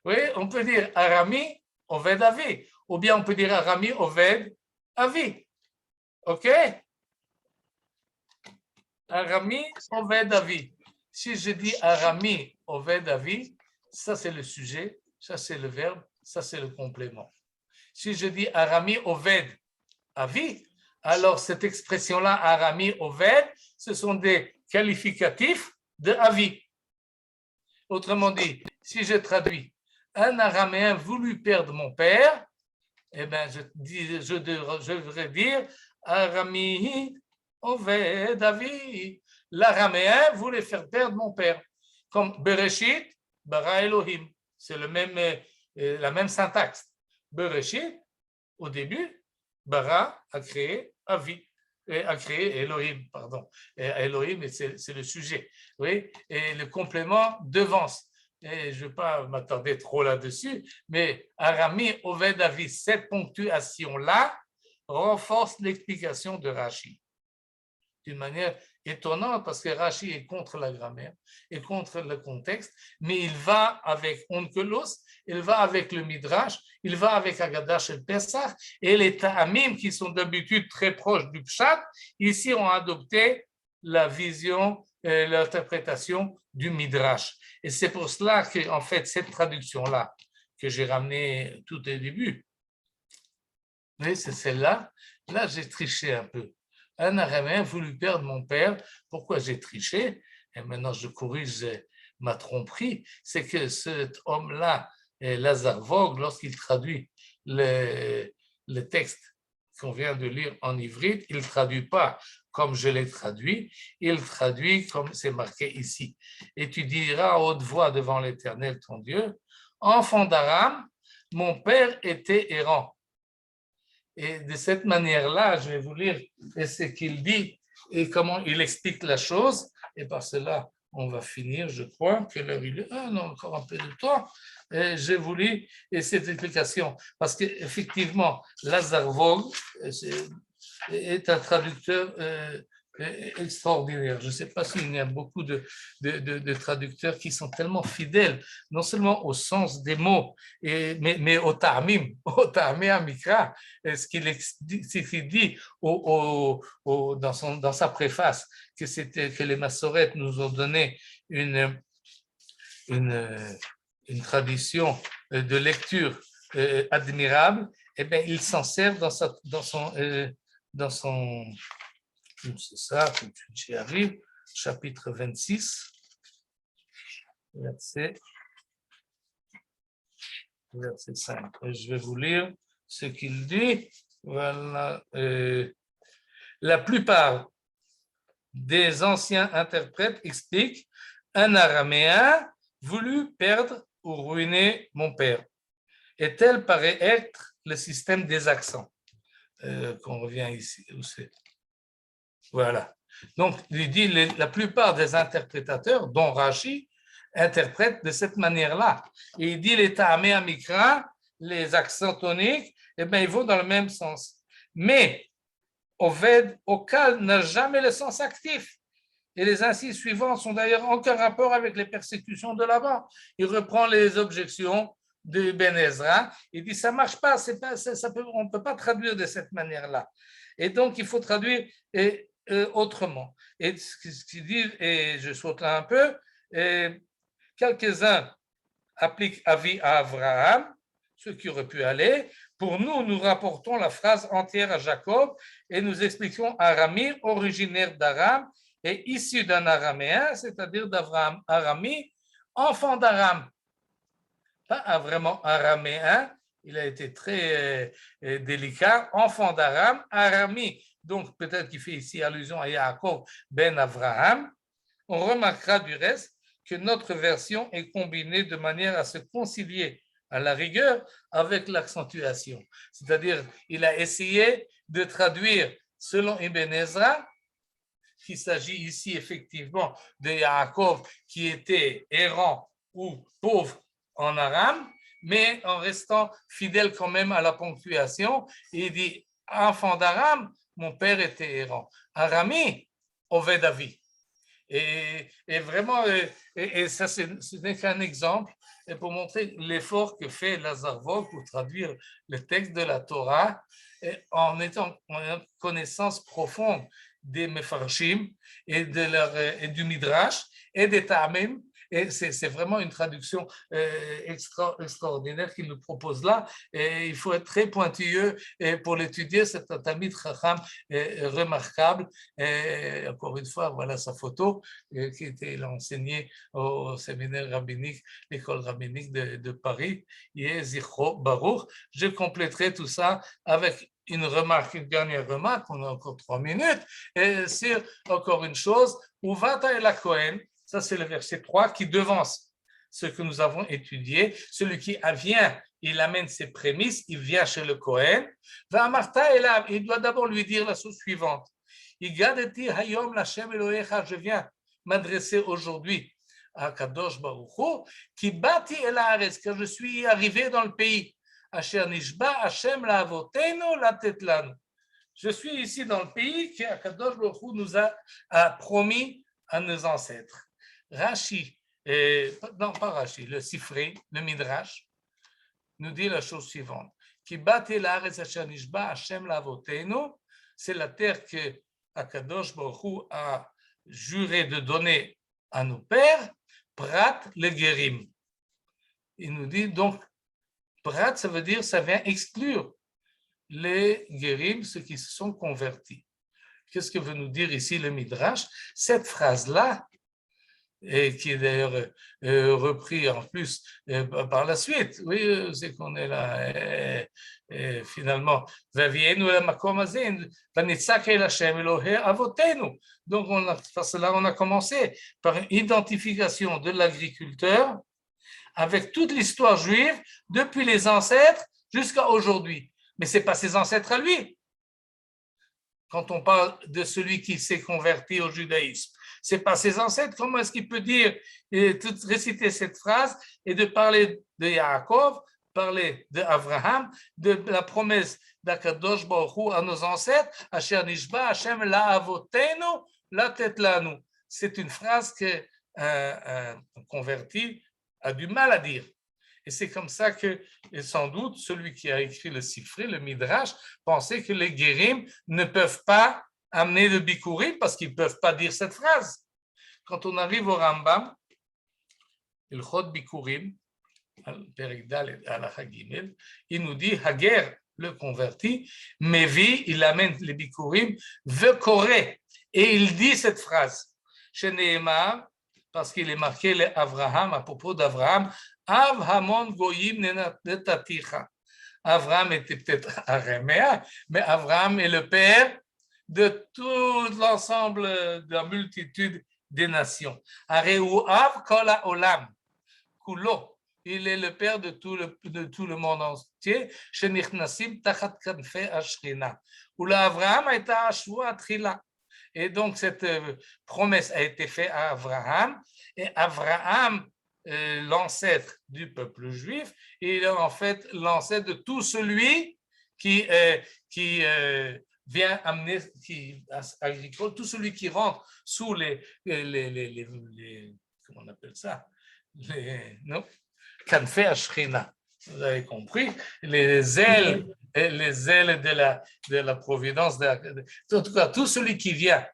Oui, on peut dire Arami Oved Avi. Ou bien on peut dire Arami Oved Avi. OK? Arami Oved Avi. Si je dis Arami Oved Avi, ça c'est le sujet, ça c'est le verbe, ça c'est le complément. Si je dis Arami Oved Avi, alors cette expression-là, Arami Oved, ce sont des qualificatifs de Avi. Autrement dit, si je traduis un araméen voulut perdre mon père, eh bien, je devrais dire Arami Oved Avi. L'araméen voulait faire perdre mon père. Comme Bereshit, Bara Elohim. C'est la même syntaxe. Bereshit, au début, Bara a créé Avi. A créé Elohim, pardon. Et Elohim, c'est le sujet. Oui? Et le complément devance. et je ne vais pas m'attarder trop là-dessus, mais Arami Oved Avi, cette ponctuation-là renforce l'explication de Rashi d'une manière étonnante parce que Rashi est contre la grammaire et contre le contexte, mais il va avec Onkelos, il va avec le Midrash, il va avec Agadash et Pesach, et les Ta'amim qui sont d'habitude très proches du Pshat, ici ont adopté la vision, l'interprétation du Midrash. Et c'est pour cela que, en fait, cette traduction-là que j'ai ramenée tout au début, oui, c'est celle-là. Là, j'ai triché un peu. Un araméen a voulu perdre mon père. Pourquoi j'ai triché? Et maintenant, je corrige ma tromperie. C'est que cet homme-là, Lazare Vogue, lorsqu'il traduit le texte qu'on vient de lire en ivrite, il ne traduit pas comme je l'ai traduit, il traduit comme c'est marqué ici. Et tu diras à haute voix devant l'Éternel, ton Dieu, enfant d'Aram, mon père était errant. Et de cette manière-là, je vais vous lire ce qu'il dit et comment il explique la chose. Et par cela, on va finir, je crois, que l'heure il est. Ah non, encore un peu de temps. Et je vous lis cette explication. Parce qu'effectivement, Lazare Vogue est un traducteur extraordinaire. Je ne sais pas s'il y a beaucoup de traducteurs qui sont tellement fidèles, non seulement au sens des mots, mais au ta'amim, amikra, ce qu'il dit dans sa préface, que les massorètes nous ont donné une tradition de lecture admirable, et bien il s'en sert dans son c'est ça, j'y arrive, chapitre 26, verset 5. Et je vais vous lire ce qu'il dit. Voilà. La plupart des anciens interprètes expliquent un araméen voulut perdre ou ruiner mon père. Et tel paraît être le système des accents. Qu'on revient ici. Voilà. Donc, il dit la plupart des interprétateurs, dont Rashi, interprètent de cette manière-là. Et il dit les ta'amé amikra, les accents toniques, eh bien, ils vont dans le même sens. Mais Oved Okal n'a jamais le sens actif. Et les incises suivantes sont d'ailleurs en aucun rapport avec les persécutions de là-bas. Il reprend les objections de Ben Ezra. Il dit ça ne marche pas, on ne peut pas traduire de cette manière-là. Et donc, il faut traduire autrement. Et ce qu'il dit, et je saute là un peu, quelques-uns appliquent avis à Abraham, ceux qui auraient pu aller. Pour nous, nous rapportons la phrase entière à Jacob et nous expliquons Arami, originaire d'Aram et issu d'un araméen, c'est-à-dire d'Abraham Arami, enfant d'Aram. Pas vraiment araméen, il a été très délicat, enfant d'Aram, Arami. Donc, peut-être qu'il fait ici allusion à Yaakov ben Avraham. On remarquera du reste que notre version est combinée de manière à se concilier à la rigueur avec l'accentuation. C'est-à-dire, il a essayé de traduire selon Ibn Ezra, qu'il s'agit ici effectivement de Yaakov qui était errant ou pauvre en Aram, mais en restant fidèle quand même à la ponctuation. Il dit, enfant d'Aram, mon père était errant. Arami, Oved Avi. Et vraiment, et ça, ce n'est qu'un exemple pour montrer l'effort que fait Lazare Vogue pour traduire le texte de la Torah en étant en connaissance profonde des Mefarshim et du Midrash et des Ta'amim. Et c'est vraiment une traduction extraordinaire qu'il nous propose là. Et il faut être très pointilleux pour l'étudier. C'est un Talmid Chacham remarquable. Et encore une fois, voilà sa photo qui était enseignée au séminaire rabbinique, l'école rabbinique de Paris. Yezichro Baruch. Je compléterai tout ça avec une dernière remarque, on a encore 3 minutes, et sur encore une chose, Uvata et la Kohen. Ça, c'est le verset 3 qui devance ce que nous avons étudié. Celui qui vient, il amène ses prémices, il vient chez le Kohen. Il doit d'abord lui dire la chose suivante. Je viens m'adresser aujourd'hui à Kadosh Baruch Hu, qui bâtit el haaretz, car je suis arrivé dans le pays. Asher nishba Hashem la'avotenu latet lanu. Je suis ici dans le pays que Kadosh Baruch Hu nous a promis à nos ancêtres. Rashi, non pas Rashi, le Sifri, le Midrash, nous dit la chose suivante. Qui bâtit el haaretz asher nishba Hashem la'avotenu, c'est la terre que Akadosh Baruch Hu a juré de donner à nos pères, Prat le Gerim. Il nous dit donc, Prat, ça veut dire, ça vient exclure les Gerim, ceux qui se sont convertis. Qu'est-ce que veut nous dire ici le Midrash? Cette phrase-là, et qui est d'ailleurs repris en plus par la suite. Oui, c'est qu'on est là, finalement. Donc, par cela, on a commencé par une identification de l'agriculteur avec toute l'histoire juive depuis les ancêtres jusqu'à aujourd'hui. Mais ce n'est pas ses ancêtres à lui. Quand on parle de celui qui s'est converti au judaïsme, ce n'est pas ses ancêtres. Comment est-ce qu'il peut dire, réciter cette phrase et de parler de Yaakov, parler d'Abraham, de la promesse d'Akadosh Baruch Hu à nos ancêtres, Asher nishba Hashem la'avotenu latet lanu. C'est une phrase que un converti a du mal à dire. Et c'est comme ça que, sans doute, celui qui a écrit le Sifri, le Midrash, pensait que les Guérim ne peuvent pas amener le Bikurim parce qu'ils ne peuvent pas dire cette phrase. Quand on arrive au Rambam, il Chod Bikurim, il nous dit, Hager, le converti, Mevi, il amène les Bikurim, veut coré, et il dit cette phrase, chez Nehemar, parce qu'il est marqué le Avraham, à propos d'Avraham, Av Hamon Goyim Netaticha. Avraham était peut-être araméen, mais Avraham est le père de tout l'ensemble de la multitude des nations. Areu Av Kola Olam, Kulo. Il est le père de tout le monde entier. Shenichnasim Tachat Kanfe Ashrina. Où l'Avraham a été à Shua Trila. Et donc, cette promesse a été faite à Abraham. Et Abraham, l'ancêtre du peuple juif, il est en fait l'ancêtre de tout celui qui vient amener, qui agricole, tout celui qui rentre sous les comment on appelle ça? Kanfei Ashrina. Vous avez compris? Les ailes de la providence, en tout cas, tout celui qui vient,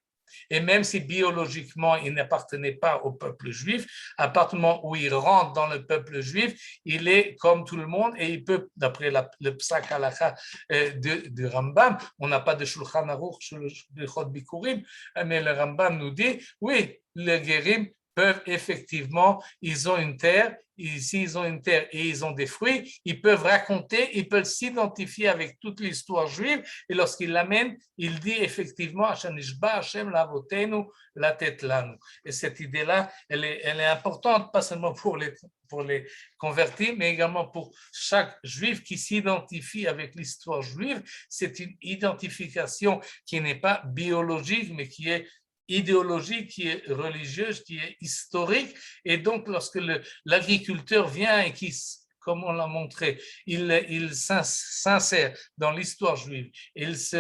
et même si biologiquement il n'appartenait pas au peuple juif, à partir du moment où il rentre dans le peuple juif, il est comme tout le monde et il peut, d'après le Psak Halakha de Rambam, on n'a pas de Shulchan Aruch sur le Chod Bikurim, mais le Rambam nous dit, oui, les Guérim peuvent effectivement, ils ont une terre, s'ils ont une terre et ils ont des fruits, ils peuvent raconter, ils peuvent s'identifier avec toute l'histoire juive, et lorsqu'il l'amène, il dit effectivement, Hashem lavotenu latet lanu. Et cette idée-là, elle est importante, pas seulement pour les convertis, mais également pour chaque juif qui s'identifie avec l'histoire juive. C'est une identification qui n'est pas biologique, mais qui est idéologique, qui est religieuse, qui est historique. Et donc, lorsque l'agriculteur vient et qui, comme on l'a montré, il s'insère dans l'histoire juive, il se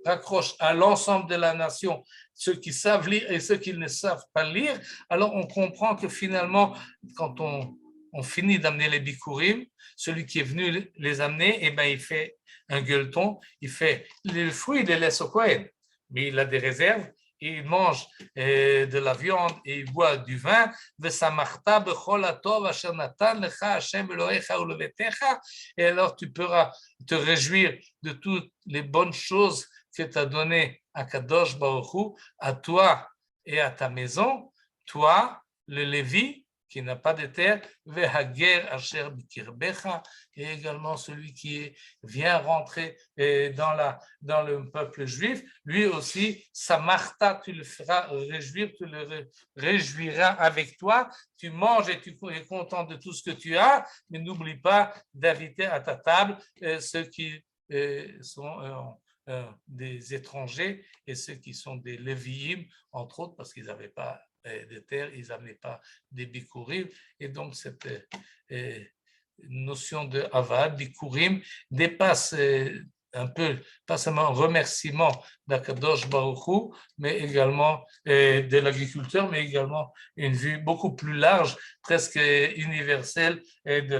raccroche à l'ensemble de la nation, ceux qui savent lire et ceux qui ne savent pas lire, alors on comprend que finalement, quand on finit d'amener les bikurim, celui qui est venu les amener, eh ben, il fait un gueuleton, il fait les fruits, il les laisse au Kohen. Mais il a des réserves, et il mange de la viande et il boit du vin. Et alors tu pourras te réjouir de toutes les bonnes choses que tu as données à Kadosh Baruch Hu, à toi et à ta maison, toi, le Lévi, qui n'a pas de terre, et également celui qui vient rentrer dans le peuple juif, lui aussi, Samarta, tu le feras réjouir, tu le réjouiras avec toi, tu manges et tu es content de tout ce que tu as, mais n'oublie pas d'inviter à ta table ceux qui sont des étrangers et ceux qui sont des Lévi'im, entre autres, parce qu'ils n'avaient pas de terre, ils n'amenaient pas des bikurim. Et donc, cette notion de avad, bikurim, dépasse un peu, pas seulement un remerciement d'Akadosh Baruch Hu, mais également de l'agriculteur, mais également une vue beaucoup plus large, presque universelle, de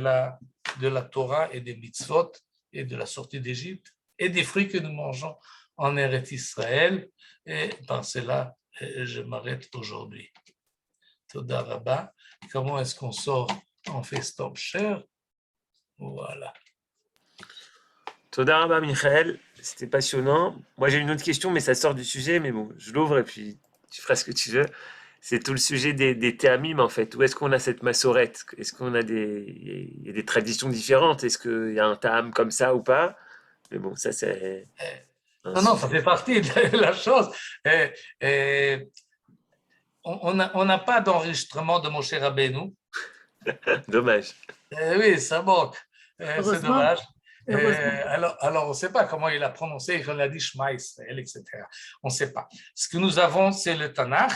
la Torah et des mitzvot et de la sortie d'Égypte et des fruits que nous mangeons en Eretz Israël. Et par cela, je m'arrête aujourd'hui. Toda Rabba. Comment est-ce qu'on sort? On fait stop share. Voilà. Toda Rabba, Michael, c'était passionnant. Moi, j'ai une autre question, mais ça sort du sujet, mais bon, je l'ouvre et puis tu feras ce que tu veux. C'est tout le sujet des théamim, en fait. Où est-ce qu'on a cette massorette? Est-ce qu'on a il y a des traditions différentes? Est-ce qu'il y a un théam comme ça ou pas? Mais bon, ça, c'est un Non, ça sujet. fait partie de la chose. On n'a pas d'enregistrement de Moshe Rabbeinu. Dommage. Oui, ça manque. C'est Heureusement. dommage. Heureusement. Alors, on ne sait pas comment il a prononcé, il a dit Shema Israël, etc. On ne sait pas. Ce que nous avons, c'est le Tanakh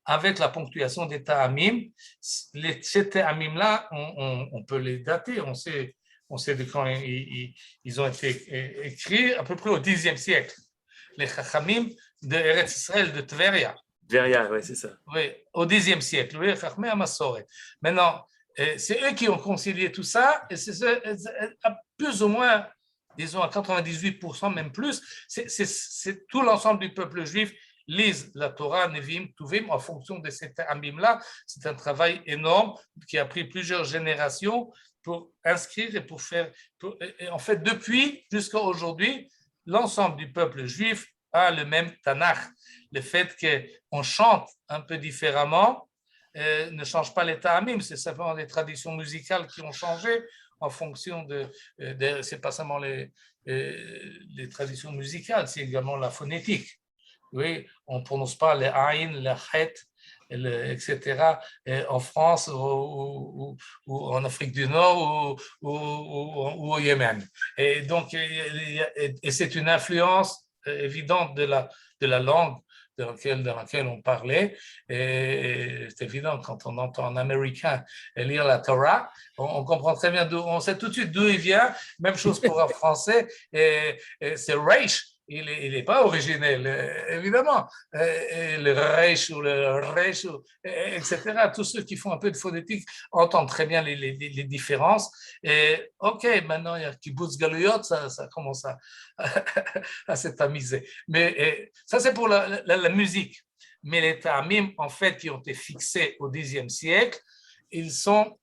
avec la ponctuation des Ta'amim. Ces Ta'amim-là, on peut les dater. On sait de quand ils ont été écrits, à peu près au Xe siècle. Les Chachamim de Eretz Israël, de Tveria. Veria, ouais, c'est ça. Oui, au Xe siècle. Oui, Chachmei Amasoret. Maintenant, c'est eux qui ont concilié tout ça, et c'est plus ou moins, disons à 98%, même plus, c'est tout l'ensemble du peuple juif lise la Torah, Nevim, Tuvim, en fonction de cet amim-là. C'est un travail énorme qui a pris plusieurs générations pour inscrire et pour faire. Et en fait, depuis jusqu'à aujourd'hui, l'ensemble du peuple juif a le même Tanakh. Le fait qu'on chante un peu différemment ne change pas les ta'amim, c'est simplement des traditions musicales qui ont changé en fonction c'est pas seulement les traditions musicales, c'est également la phonétique. Oui, on ne prononce pas les aïn, les het, etc. en France ou en Afrique du Nord ou au Yémen. Et donc, et c'est une influence évidente de la langue dans laquelle on parlait. Et c'est évident, quand on entend un Américain lire la Torah, on comprend très bien on sait tout de suite d'où il vient. Même chose pour un Français, et c'est Reich. Il n'est pas originel, évidemment. Le Reich ou le Reich, etc. Tous ceux qui font un peu de phonétique entendent très bien les différences. Et OK, maintenant, il y a Kibbutz Galuyot, ça commence à s'étamiser. Mais ça, c'est pour la musique. Mais les ta'amim, en fait, qui ont été fixés au Xe siècle, ils sont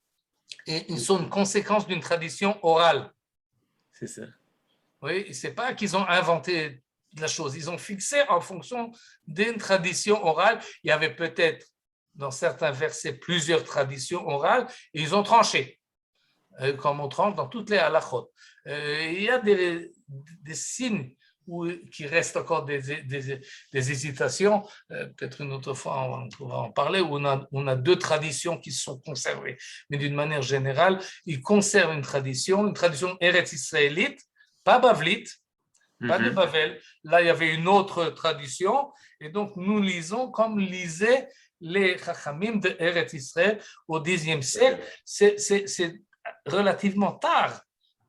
une conséquence d'une tradition orale. C'est ça. Oui, ce n'est pas qu'ils ont inventé la chose, ils ont fixé en fonction d'une tradition orale. Il y avait peut-être dans certains versets plusieurs traditions orales et ils ont tranché, comme on tranche dans toutes les halachot. Il y a des signes qui restent encore des hésitations. Peut-être une autre fois, on va en parler, où on a deux traditions qui se sont conservées. Mais d'une manière générale, ils conservent une tradition Eretz israélite, pas bavlite, pas de Bavel. Là, il y avait une autre tradition. Et donc, nous lisons comme lisaient les Chachamim de Eretz Israël au Xe siècle. C'est relativement tard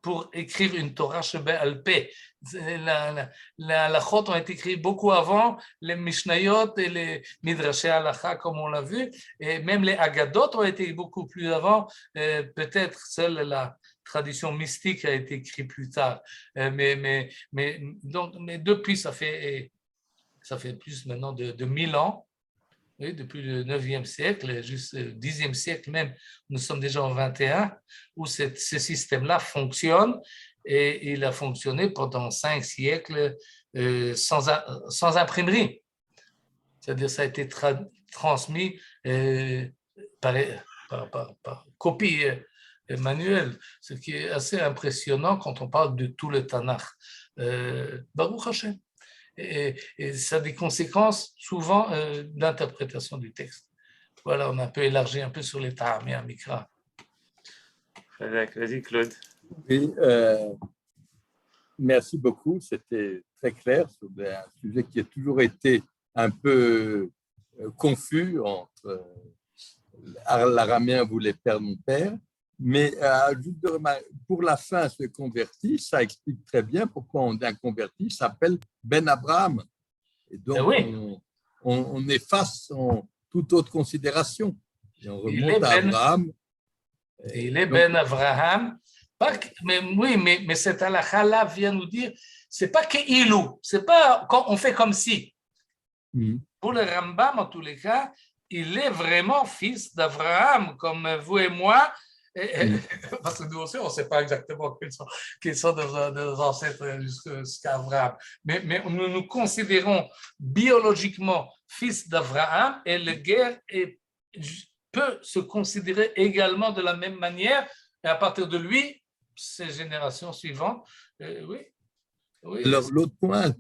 pour écrire une Torah Sheba'al Peh. La halachot ont été écrits beaucoup avant, les Mishnayot et les Midrashei Halacha, comme on l'a vu, et même les Agadot ont été beaucoup plus avant. Peut-être seule la tradition mystique a été écrite plus tard. Mais depuis, ça fait plus maintenant de 1000 ans. Oui, depuis le 9e siècle, jusqu'au 10e siècle même, nous sommes déjà en 21, où ce système-là fonctionne, et il a fonctionné pendant 5 siècles sans imprimerie. C'est-à-dire ça a été transmis par copie manuelle, ce qui est assez impressionnant quand on parle de tout le Tanakh. Baruch Hashem. Et ça a des conséquences souvent d'interprétation du texte. Voilà, on a un peu élargi un peu sur les Ta'amim Mikra. Vas-y, Claude. Oui, merci beaucoup. C'était très clair sur un sujet qui a toujours été un peu confus entre l'araméen voulait perdre mon père, mais juste de remarquer, pour la fin, se convertit, ça explique très bien pourquoi un converti s'appelle Ben Abraham. Et donc, oui. on efface toute autre considération. Et on remonte à Ben, Abraham. Il est Ben Abraham. Mais oui, mais cette halakha-là vient nous dire, c'est pas qu'ilou, c'est pas quand on fait comme si. Pour le Rambam, en tous les cas, il est vraiment fils d'Abraham, comme vous et moi, parce que nous aussi, on ne sait pas exactement quels sont nos ancêtres jusqu'à Abraham. Mais nous nous considérons biologiquement fils d'Abraham et le guerre peut se considérer également de la même manière. Et à partir de lui, ces générations suivantes, oui. Alors, l'autre point,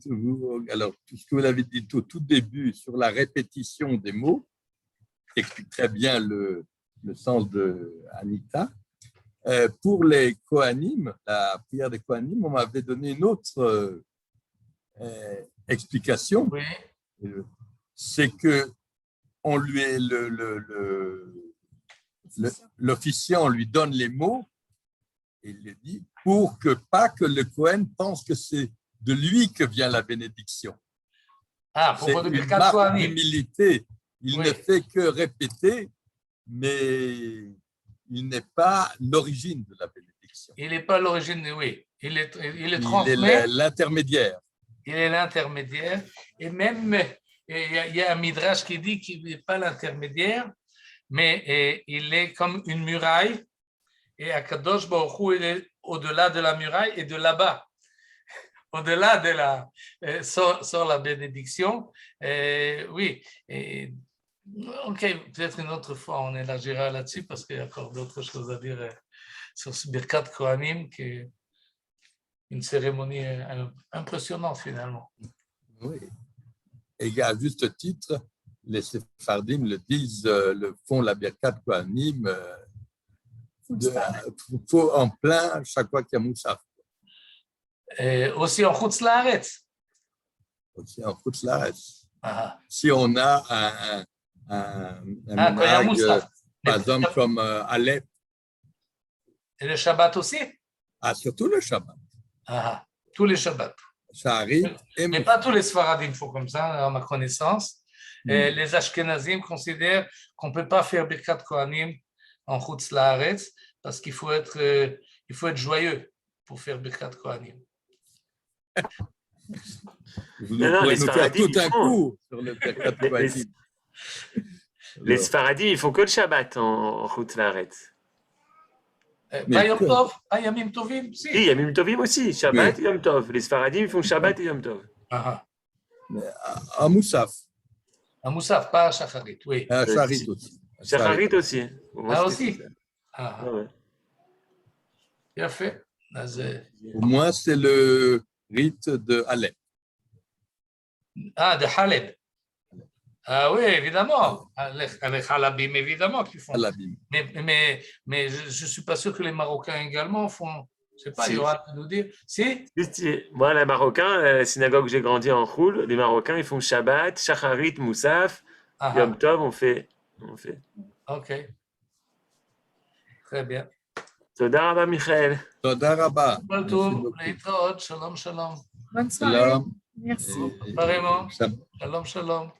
puisque vous l'avez dit au tout début sur la répétition des mots, qui explique très bien le sens de Anita. Pour les Kohanim, la prière des Kohanim, on m'avait donné une autre explication. Oui. C'est que on lui l'officiant lui donne les mots et il le dit pour que pas que le Kohen pense que c'est de lui que vient la bénédiction. Pour c'est une marque d'humilité. Il ne fait que répéter, mais il n'est pas l'origine de la bénédiction. Il n'est pas l'origine, oui. Il est transmet. Il est l'intermédiaire. Il est l'intermédiaire. Et même, il y a un midrash qui dit qu'il n'est pas l'intermédiaire, mais il est comme une muraille. Et Akadosh Baruch Hu, il est au-delà de la muraille et de là-bas. Au-delà de sur la bénédiction. Oui. Ok, peut-être une autre fois, on élargira là-dessus parce qu'il y a encore d'autres choses à dire sur ce Birkat Kohanim, qui est une cérémonie impressionnante finalement. Oui. Et à juste titre, les Sephardim le disent, font la Birkat Kohanim en plein chaque fois qu'il y a Moussaf. Aussi en Chutz Laaretz. Aussi en Chutz Laaretz. Si on a un minhag, par exemple, comme Alep. Et le Shabbat aussi? Surtout le Shabbat. Tous les Shabbats. Mais pas tous les Sfaradim font comme ça, à ma connaissance. Les Ashkenazim considèrent qu'on ne peut pas faire Birkat Kohanim en Chutz Laaretz parce qu'il faut être joyeux pour faire Birkat Kohanim. Vous pouvez nous faire tout un cours sur le Birkat Kohanim. Les Sfaradim, ils font que le Shabbat en Chutz Laaretz. Pas Yom Tov, pas Yamim Tovim, si. Oui, Yamim Tovim aussi, Shabbat et Yom Tov. Les Sfaradim, ils font Shabbat et Yom Tov. À Moussaf. À Moussaf, pas à Shacharit, oui. À Shacharit aussi. Shacharit aussi. Aussi. Ouais. Bien fait. Au moins, c'est le rite de Haleb. De Haleb. Oui, évidemment. Les Halabim, évidemment, qu'ils font. Mais je ne suis pas sûr que les Marocains également font. Je ne sais pas, il y aura à nous dire. Si? Moi, les Marocains, la synagogue où j'ai grandi en Khoul, les Marocains, ils font Shabbat, Shacharit, Moussaf, Yom Tov, on fait. Ok. Très bien. Toda Rabba, Michael. Toda Rabba. Shalom, shalom. Bonne soirée. Merci. Vraiment. Shalom, shalom.